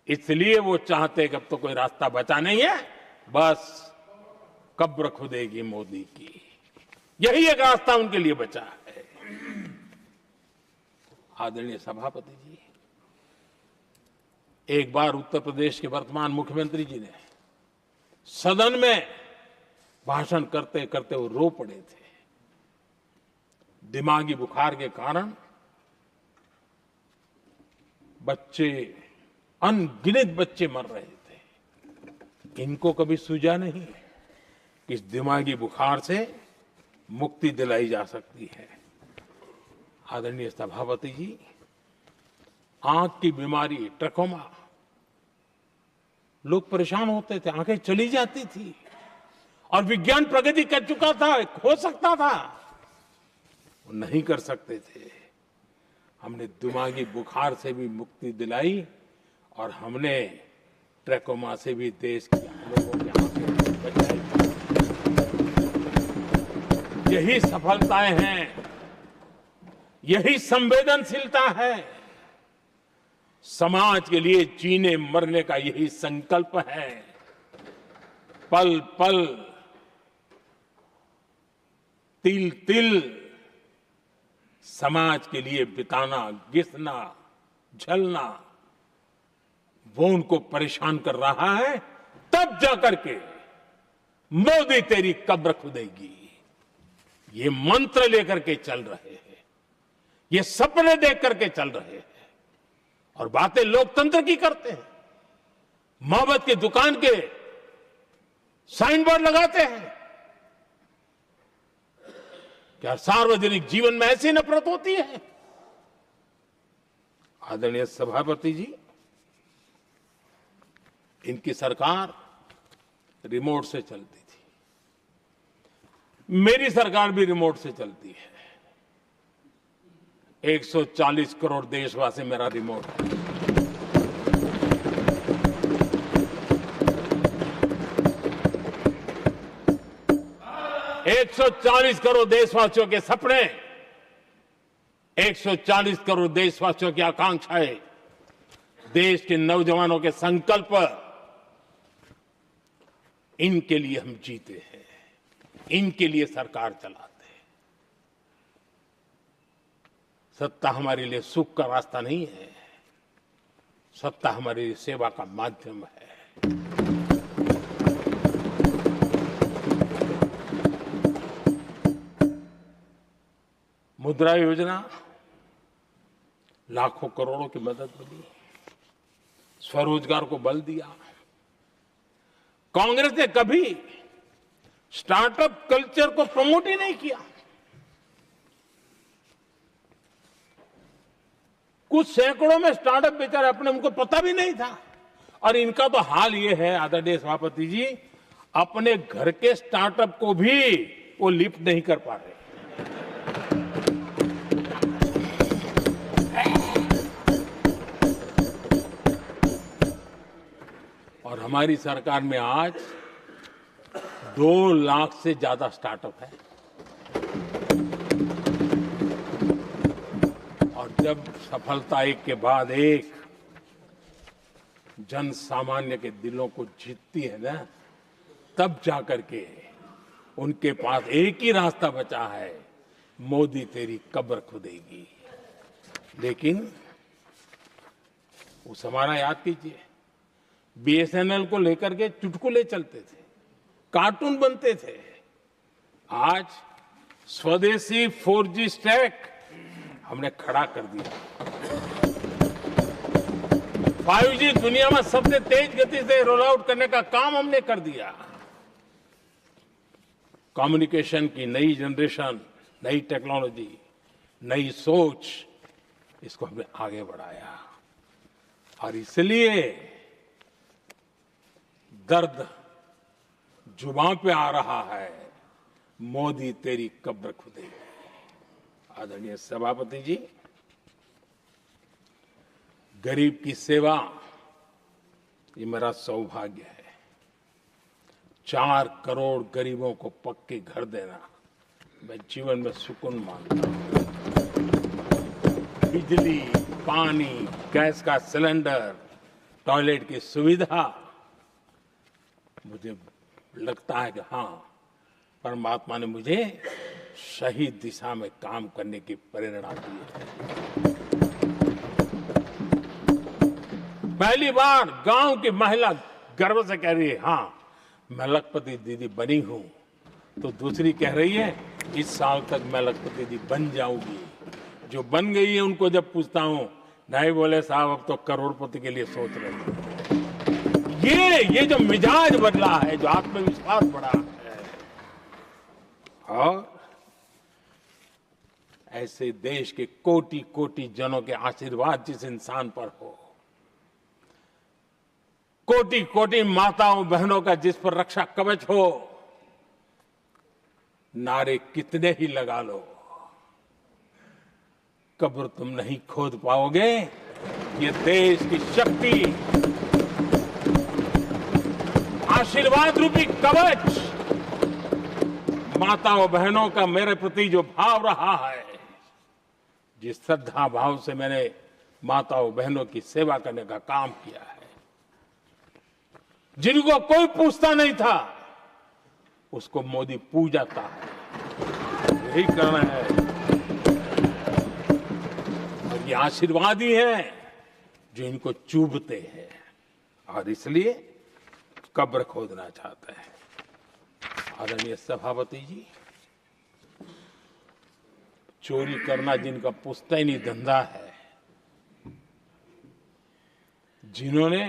इसलिए वो चाहते कि अब तो कोई रास्ता बचा नहीं है, बस कब्र खुदेगी मोदी की, यही एक रास्ता उनके लिए बचा है। आदरणीय सभापति जी, एक बार उत्तर प्रदेश के वर्तमान मुख्यमंत्री जी ने सदन में भाषण करते करते वो रो पड़े थे। दिमागी बुखार के कारण बच्चे, अनगिनत बच्चे मर रहे थे। इनको कभी सूझा नहीं कि इस दिमागी बुखार से मुक्ति दिलाई जा सकती है। आदरणीय सभापति जी, आंख की बीमारी ट्रकोमा, लोग परेशान होते थे, आंखें चली जाती थी और विज्ञान प्रगति कर चुका था, हो सकता था, वो नहीं कर सकते थे। हमने दिमागी बुखार से भी मुक्ति दिलाई और हमने ट्रकोमा से भी देश के लोगों की आंखें बचाई। यही सफलताएं हैं, यही संवेदनशीलता है, समाज के लिए जीने मरने का यही संकल्प है। पल पल, तिल तिल समाज के लिए बिताना, घिसना, झलना, वो उनको परेशान कर रहा है। तब जाकर के मोदी तेरी कब्र खुदेगी, ये मंत्र लेकर के चल रहे हैं, ये सपने देख करके चल रहे हैं और बातें लोकतंत्र की करते हैं। मोहब्बत की दुकान के साइन बोर्ड लगाते हैं। क्या सार्वजनिक जीवन में ऐसी नफरत होती है? आदरणीय सभापति जी, इनकी सरकार रिमोट से चलती थी, मेरी सरकार भी रिमोट से चलती है। 140 करोड़ देशवासी मेरा रिमोट है। एक 140 करोड़ देशवासियों के सपने, 140 करोड़ देशवासियों की आकांक्षाएं, देश के नौजवानों के संकल्प, इनके लिए हम जीते हैं, इनके लिए सरकार चलाते हैं। सत्ता हमारे लिए सुख का रास्ता नहीं है, सत्ता हमारे लिए सेवा का माध्यम है। मुद्रा योजना, लाखों करोड़ों की मदद मिली, स्वरोजगार को बल दिया। कांग्रेस ने कभी स्टार्टअप कल्चर को प्रमोट ही नहीं किया। कुछ सैकड़ों में स्टार्टअप बेचारे अपने, उनको पता भी नहीं था। और इनका तो हाल ये है आदरणीय सभापति जी, अपने घर के स्टार्टअप को भी वो लिफ्ट नहीं कर पा रहे। और हमारी सरकार में आज 2 लाख से ज्यादा स्टार्टअप है। और जब सफलता एक के बाद एक जन सामान्य के दिलों को जीतती है ना, तब जाकर के उनके पास एक ही रास्ता बचा है, मोदी तेरी कब्र खुदेगी। लेकिन उस हमारा याद कीजिए, बीएसएनएल को लेकर के चुटकुले चलते थे, कार्टून बनते थे। आज स्वदेशी 4G स्टैक हमने खड़ा कर दिया। 5G दुनिया में सबसे तेज गति से रोल आउट करने का काम हमने कर दिया। कम्युनिकेशन की नई जनरेशन, नई टेक्नोलॉजी, नई सोच, इसको हमने आगे बढ़ाया। और इसलिए दर्द जुबान पे आ रहा है, मोदी तेरी कब्र खुदेगी। आदरणीय सभापति जी, गरीब की सेवा ये मेरा सौभाग्य है। 4 करोड़ गरीबों को पक्के घर देना मैं जीवन में सुकून मानता हूं। बिजली, पानी, गैस का सिलेंडर, टॉयलेट की सुविधा, मुझे लगता है कि हाँ, परमात्मा ने मुझे सही दिशा में काम करने की प्रेरणा दी है। पहली बार गांव की महिला गर्व से कह रही है, हाँ मैं लखपति दीदी बनी हूं, तो दूसरी कह रही है इस साल तक मैं लखपति दीदी बन जाऊंगी। जो बन गई है उनको जब पूछता हूं, नहीं बोले साहब अब तो करोड़पति के लिए सोच रहे हैं। ये जो मिजाज बदला है, जो आत्मविश्वास बढ़ा है, और ऐसे देश के कोटि कोटि जनों के आशीर्वाद जिस इंसान पर हो, कोटि कोटि माताओं बहनों का जिस पर रक्षा कवच हो, नारे कितने ही लगा लो, कब्र तुम नहीं खोद पाओगे। ये देश की शक्ति, आशीर्वाद रूपी कवच, माताओं बहनों का मेरे प्रति जो भाव रहा है, जिस श्रद्धा भाव से मैंने माताओं बहनों की सेवा करने का काम किया है, जिनको कोई पूछता नहीं था उसको मोदी पूजाता है। यही करना है। और ये आशीर्वाद ही है जो इनको चूभते हैं, और इसलिए कब्र खोदना चाहते हैं। आदरणीय सभापति जी, चोरी करना जिनका पुश्तैनी धंधा है, जिन्होंने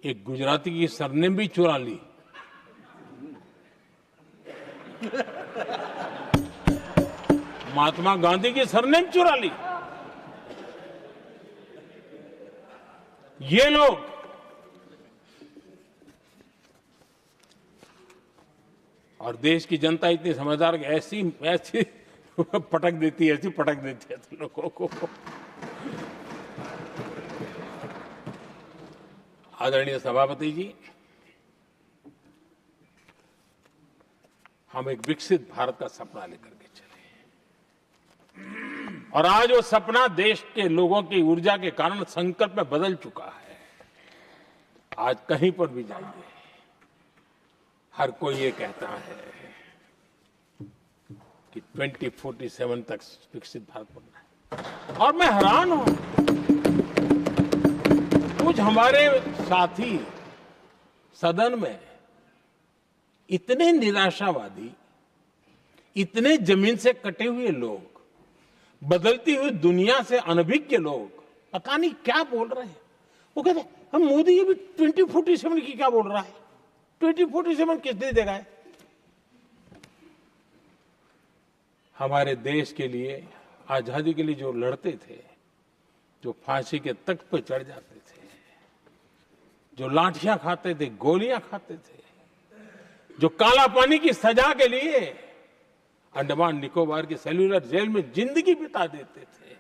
एक गुजराती की सरनेम भी चुरा ली, महात्मा गांधी की सरनेम चुरा ली, ये लोग और देश की जनता इतनी समझदार कि ऐसी पटक देती है, ऐसी पटक देती है लोगों को। आदरणीय सभापति जी, हम एक विकसित भारत का सपना लेकर के चले, और आज वो सपना देश के लोगों की ऊर्जा के कारण संकल्प में बदल चुका है। आज कहीं पर भी जाइए, हर कोई ये कहता है कि 2047 तक विकसित भारत बनना है, और मैं हैरान हूं, कुछ हमारे साथी सदन में इतने निराशावादी, इतने जमीन से कटे हुए लोग, बदलती हुई दुनिया से अनभिज्ञ लोग पता नहीं क्या बोल रहे हैं। वो कहते हैं हम मोदी ये भी 2047 की क्या बोल रहा है, 2047 किसने देगा है? हमारे देश के लिए, आजादी के लिए जो लड़ते थे, जो फांसी के तख्त पर चढ़ जाते थे, जो लाठियां खाते थे, गोलियां खाते थे, जो काला पानी की सजा के लिए अंडमान निकोबार की सेल्यूलर जेल में जिंदगी बिता देते थे।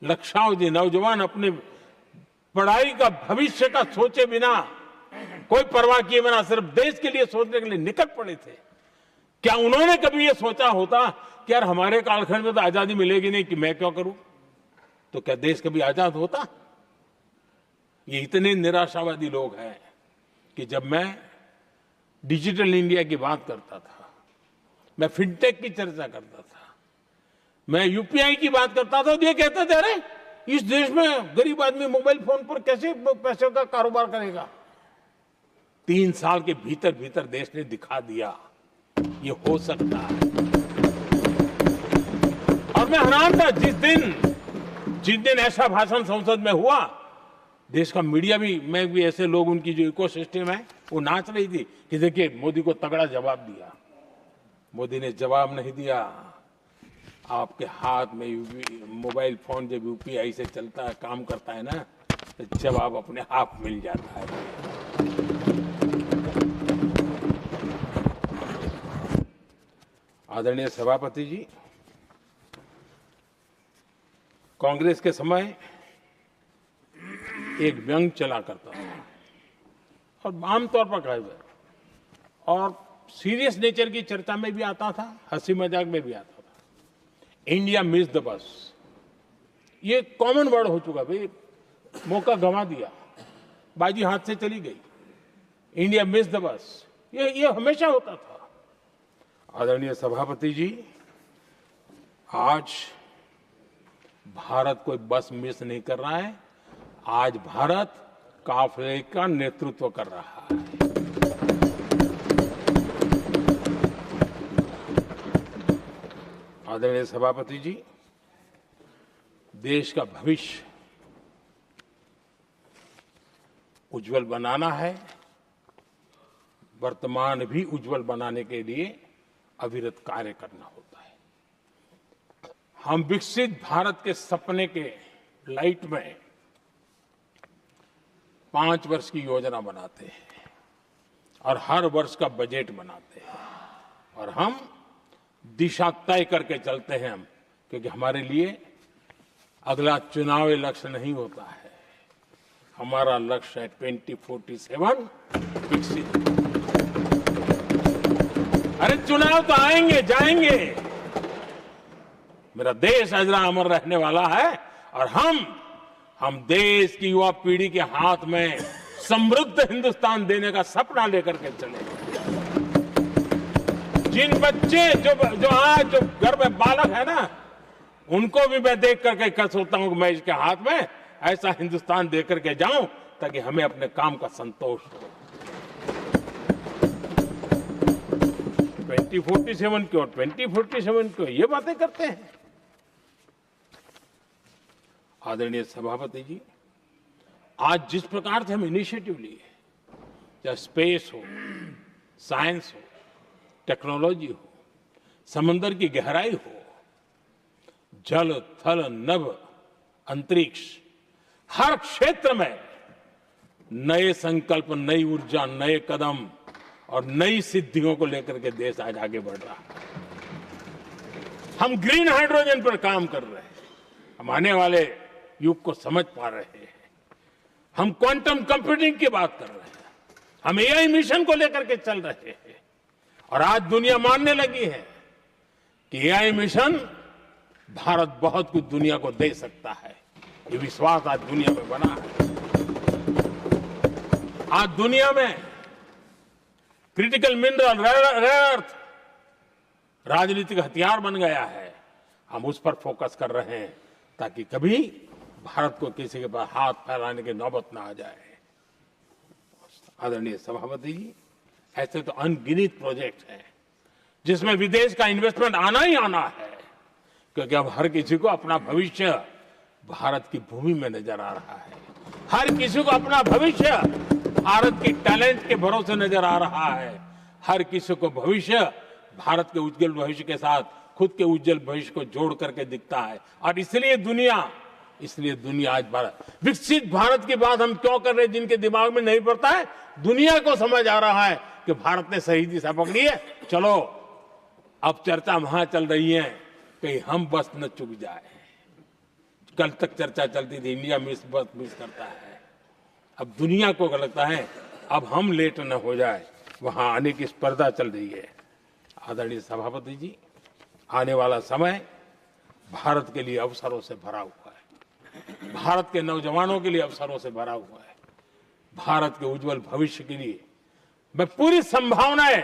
लक्षावधि नौजवान अपने पढ़ाई का, भविष्य का सोचे बिना, कोई परवाह किए बिना सिर्फ देश के लिए सोचने के लिए निकल पड़े थे। क्या उन्होंने कभी ये सोचा होता कि यार हमारे कालखंड में तो आजादी मिलेगी नहीं, कि मैं क्यों करूं? तो क्या देश कभी आजाद होता? ये इतने निराशावादी लोग हैं कि जब मैं डिजिटल इंडिया की बात करता था, मैं फिनटेक की चर्चा करता था, मैं यूपीआई की बात करता था, तो ये कहते थे अरे इस देश में गरीब आदमी मोबाइल फोन पर कैसे पैसों का कारोबार करेगा? 3 साल के भीतर भीतर देश ने दिखा दिया ये हो सकता है। और मैं हैरान था जिस दिन ऐसा भाषण संसद में हुआ, देश का मीडिया भी, मैं भी, ऐसे लोग, उनकी जो इकोसिस्टम है वो नाच रही थी कि देखिए मोदी को तगड़ा जवाब दिया। मोदी ने जवाब नहीं दिया। आपके हाथ में मोबाइल फोन जब यूपीआई से चलता है, काम करता है ना, तो जवाब अपने आप मिल जाता है। आदरणीय सभापति जी, कांग्रेस के समय एक व्यंग चला करता था और आमतौर पर कहा जाए और सीरियस नेचर की चर्चा में भी आता था, हंसी मजाक में भी आता था। इंडिया मिस द बस, ये कॉमन वर्ड हो चुका भाई, मौका गंवा दिया, बाजी हाथ से चली गई। इंडिया मिस द बस, ये हमेशा होता था। आदरणीय सभापति जी, आज भारत कोई बस मिस नहीं कर रहा है, आज भारत काफिले का नेतृत्व कर रहा है। आदरणीय सभापति जी, देश का भविष्य उज्जवल बनाना है, वर्तमान भी उज्जवल बनाने के लिए अविरत कार्य करना होता है। हम विकसित भारत के सपने के लाइट में 5 वर्ष की योजना बनाते हैं और हर वर्ष का बजट बनाते हैं और हम दिशा तय करके चलते हैं, क्योंकि हमारे लिए अगला चुनावी लक्ष्य नहीं होता है, हमारा लक्ष्य है 2047 विकसित। अरे चुनाव तो आएंगे जाएंगे, मेरा देश अजरा अमर रहने वाला है और हम देश की युवा पीढ़ी के हाथ में समृद्ध हिंदुस्तान देने का सपना लेकर के चले। जिन बच्चे जो आज जो घर में बालक है ना, उनको भी मैं देख करके कह सोचता हूं कि मैं इसके हाथ में ऐसा हिंदुस्तान दे करके जाऊं ताकि हमें अपने काम का संतोष हो। 2047 क्यों, 2047 क्यों, ये बातें करते हैं। आदरणीय सभापति जी, आज जिस प्रकार से हम इनिशिएटिव लिए, चाहे स्पेस हो, साइंस हो, टेक्नोलॉजी हो, समंदर की गहराई हो, जल थल नभ अंतरिक्ष, हर क्षेत्र में नए संकल्प, नई ऊर्जा, नए कदम और नई सिद्धियों को लेकर के देश आज आगे बढ़ रहा है। हम ग्रीन हाइड्रोजन पर काम कर रहे हैं, हम आने वाले युग को समझ पा रहे हैं। हम क्वांटम कंप्यूटिंग की बात कर रहे हैं, हम एआई मिशन को लेकर के चल रहे हैं और आज दुनिया मानने लगी है कि एआई मिशन भारत बहुत कुछ दुनिया को दे सकता है। ये विश्वास आज दुनिया में बना है। आज दुनिया में क्रिटिकल मिनरल, रेयर अर्थ राजनीतिक हथियार बन गया है। हम उस पर फोकस कर रहे हैं ताकि कभी भारत को किसी के पास हाथ फैलाने की नौबत ना आ जाए। आदरणीय सभापति जी, ऐसे तो अनगिनत प्रोजेक्ट हैं जिसमें विदेश का इन्वेस्टमेंट आना ही आना है, क्योंकि अब हर किसी को अपना भविष्य भारत की भूमि में नजर आ रहा है। हर किसी को अपना भविष्य भारत की टैलेंट के भरोसे नजर आ रहा है। हर किसी को भविष्य भारत के उज्जवल भविष्य के साथ खुद के उज्जवल भविष्य को जोड़ करके दिखता है और इसलिए दुनिया इसलिए दुनिया आज विकसित भारत की बात हम क्यों कर रहे हैं, जिनके दिमाग में नहीं पड़ता है, दुनिया को समझ आ रहा है कि भारत ने सही दिशा पकड़ी है। चलो अब चर्चा वहां चल रही है कहीं हम बस न चुक जाए। कल तक चर्चा चलती थी इंडिया बस मिस करता है, अब दुनिया को लगता है अब हम लेट न हो जाए, वहां आने की स्पर्धा चल रही है। आदरणीय सभापति जी, आने वाला समय भारत के लिए अवसरों से भरा हुआ है, भारत के नौजवानों के लिए अवसरों से भरा हुआ है। भारत के उज्जवल भविष्य के लिए मैं पूरी संभावनाएं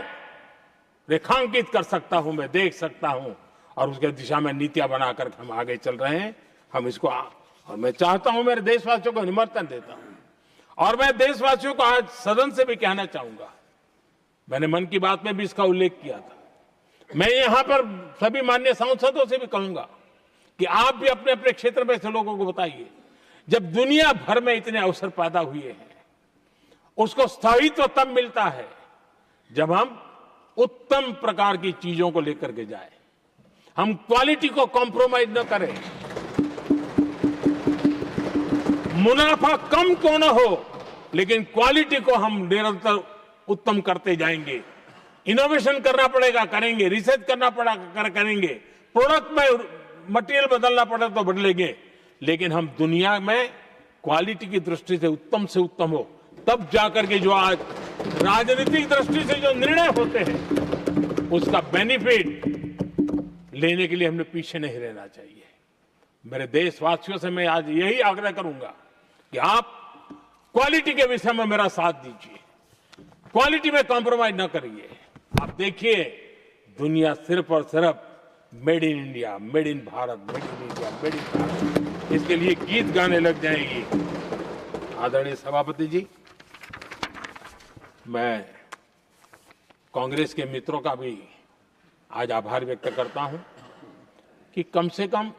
रेखांकित कर सकता हूं, मैं देख सकता हूं, और उसके दिशा में नीतियां बनाकर हम आगे चल रहे हैं। हम इसको और मैं चाहता हूं, मेरे देशवासियों को निमंत्रण देता हूं, और मैं देशवासियों को आज सदन से भी कहना चाहूंगा, मैंने मन की बात में भी इसका उल्लेख किया था, मैं यहां पर सभी माननीय सांसदों से भी कहूंगा कि आप भी अपने अपने क्षेत्र में से लोगों को बताइए, जब दुनिया भर में इतने अवसर पैदा हुए हैं, उसको स्थायित्व तब मिलता है जब हम उत्तम प्रकार की चीजों को लेकर के जाए, हम क्वालिटी को कॉम्प्रोमाइज न करें। मुनाफा कम क्यों न हो, लेकिन क्वालिटी को हम निरंतर उत्तम करते जाएंगे। इनोवेशन करना पड़ेगा, करेंगे, रिसर्च करना पड़ेगा, करेंगे, प्रोडक्ट में मटेरियल बदलना पड़े तो बदलेंगे, लेकिन हम दुनिया में क्वालिटी की दृष्टि से उत्तम हो, तब जाकर के जो आज राजनीतिक दृष्टि से जो निर्णय होते हैं उसका बेनिफिट लेने के लिए हमने पीछे नहीं रहना चाहिए। मेरे देशवासियों से मैं आज यही आग्रह करूंगा कि आप क्वालिटी के विषय में मेरा साथ दीजिए, क्वालिटी में कॉम्प्रोमाइज न करिए। आप देखिए दुनिया सिर्फ और सिर्फ made in India, made in Bharat, made in India, made in Bharat, इसके लिए गीत गाने लग जाएंगी। आदरणीय सभापति जी, मैं कांग्रेस के मित्रों का भी आज आभार व्यक्त करता हूं कि कम से कम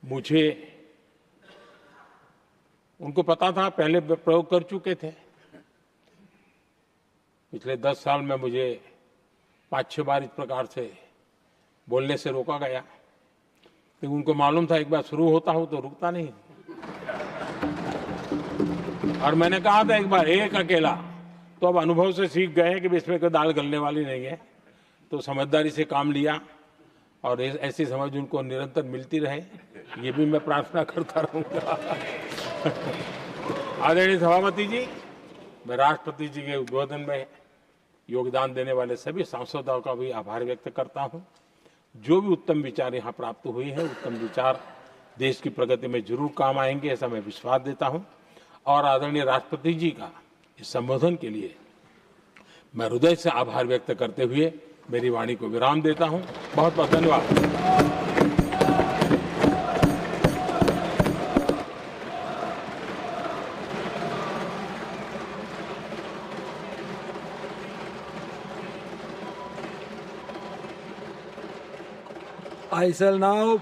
मुझे, उनको पता था, पहले प्रयोग कर चुके थे, पिछले 10 साल में मुझे 5-6 बार इस प्रकार से बोलने से रोका गया, लेकिन उनको मालूम था एक बार शुरू होता हूं तो रुकता नहीं। और मैंने कहा था एक बार एक अकेला, तो अब अनुभव से सीख गए कि इसमें कोई दाल गलने वाली नहीं है, तो समझदारी से काम लिया, और ऐसी समझ उनको निरंतर मिलती रहे, ये भी मैं प्रार्थना करता रहूंगा। आदरणीय सभापति जी, मैं राष्ट्रपति जी के उद्बोधन में योगदान देने वाले सभी सांसदों का भी आभार व्यक्त करता हूं। जो भी उत्तम विचार यहाँ प्राप्त हुए हैं, उत्तम विचार देश की प्रगति में जरूर काम आएंगे, ऐसा मैं विश्वास देता हूं। और आदरणीय राष्ट्रपति जी का इस संबोधन के लिए मैं हृदय से आभार व्यक्त करते हुए मेरी वाणी को विराम देता हूं। बहुत बहुत धन्यवाद। I shall now